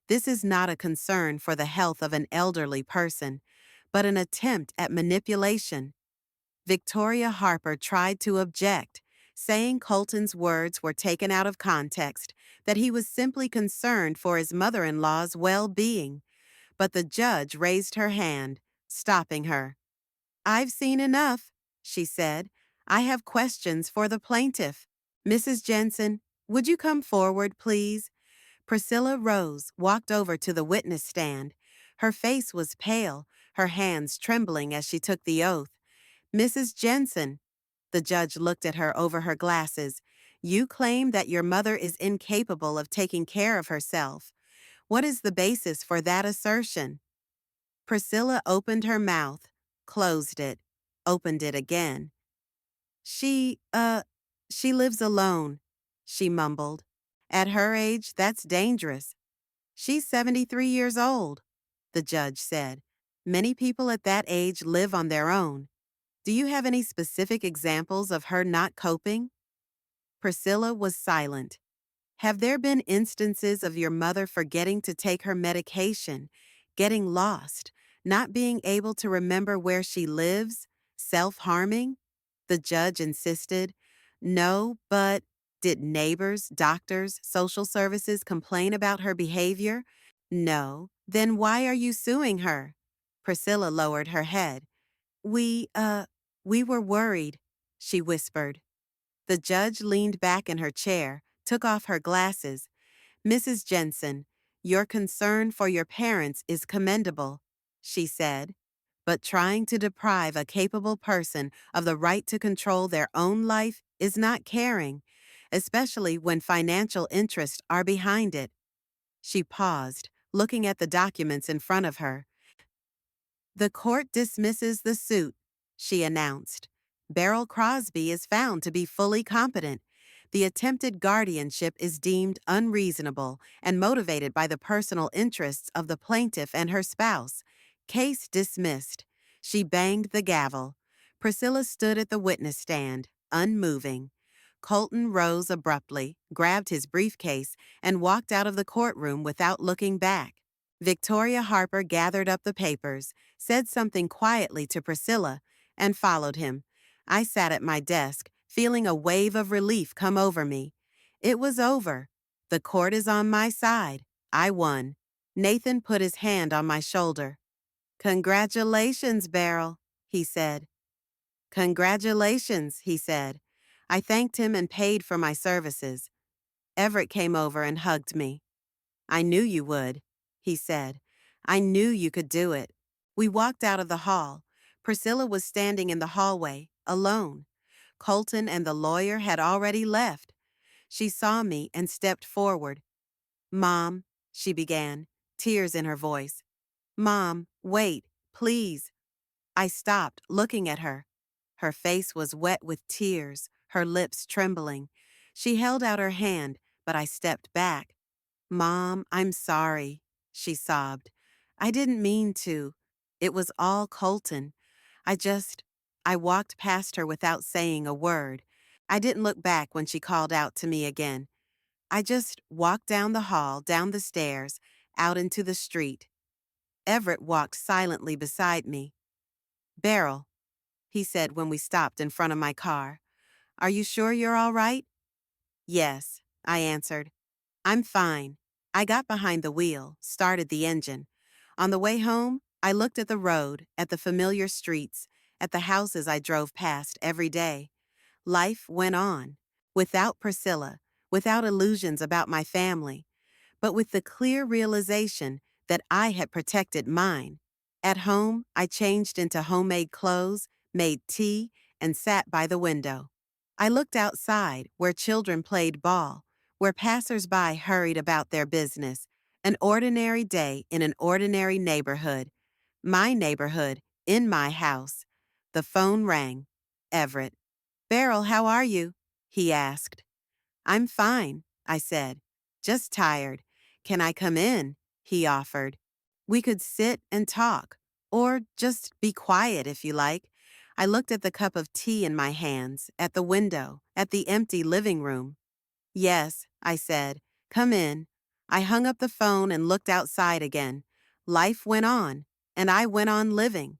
S1: This is not a concern for the health of an elderly person, but an attempt at manipulation. Victoria Harper tried to object, saying Colton's words were taken out of context, that he was simply concerned for his mother-in-law's well-being. But the judge raised her hand, stopping her. I've seen enough, she said. I have questions for the plaintiff. Mrs. Jensen, would you come forward, please? Priscilla rose, walked over to the witness stand. Her face was pale, her hands trembling as she took the oath. Mrs. Jensen, the judge looked at her over her glasses. You claim that your mother is incapable of taking care of herself. What is the basis for that assertion? Priscilla opened her mouth, closed it, opened it again. She lives alone, she mumbled. At her age, that's dangerous. She's 73 years old, the judge said. Many people at that age live on their own. Do you have any specific examples of her not coping? Priscilla was silent. Have there been instances of your mother forgetting to take her medication, getting lost, not being able to remember where she lives, self-harming? The judge insisted. No, but did neighbors, doctors, social services complain about her behavior? No. Then why are you suing her? Priscilla lowered her head. We were worried, she whispered. The judge leaned back in her chair, took off her glasses. Mrs. Jensen, your concern for your parents is commendable, she said. But trying to deprive a capable person of the right to control their own life is not caring, especially when financial interests are behind it. She paused, looking at the documents in front of her. The court dismisses the suit, she announced. Beryl Crosby is found to be fully competent. The attempted guardianship is deemed unreasonable and motivated by the personal interests of the plaintiff and her spouse. Case dismissed. She banged the gavel. Priscilla stood at the witness stand, unmoving. Colton rose abruptly, grabbed his briefcase, and walked out of the courtroom without looking back. Victoria Harper gathered up the papers, said something quietly to Priscilla, and followed him. I sat at my desk, feeling a wave of relief come over me. It was over. The court is on my side. I won. Nathan put his hand on my shoulder. Congratulations, Beryl, he said. Congratulations, he said. I thanked him and paid for my services. Everett came over and hugged me. I knew you would, he said. I knew you could do it. We walked out of the hall. Priscilla was standing in the hallway, alone. Colton and the lawyer had already left. She saw me and stepped forward. Mom, she began, tears in her voice. Mom, wait, please. I stopped, looking at her. Her face was wet with tears, her lips trembling. She held out her hand, but I stepped back. Mom, I'm sorry, she sobbed. I didn't mean to. It was all Colton. I just... I walked past her without saying a word. I didn't look back when she called out to me again. I just walked down the hall, down the stairs, out into the street. Everett walked silently beside me. Beryl, he said when we stopped in front of my car. Are you sure you're all right? Yes, I answered. I'm fine. I got behind the wheel, started the engine. On the way home, I looked at the road, at the familiar streets, at the houses I drove past every day. Life went on, without Priscilla, without illusions about my family, but with the clear realization that I had protected mine. At home, I changed into homemade clothes, made tea, and sat by the window. I looked outside, where children played ball, where passers-by hurried about their business. An ordinary day in an ordinary neighborhood. My neighborhood, in my house. The phone rang. Everett. Beryl, how are you? He asked. I'm fine, I said. Just tired. Can I come in? He offered. We could sit and talk, or just be quiet if you like. I looked at the cup of tea in my hands, at the window, at the empty living room. Yes, I said. Come in. I hung up the phone and looked outside again. Life went on, and I went on living.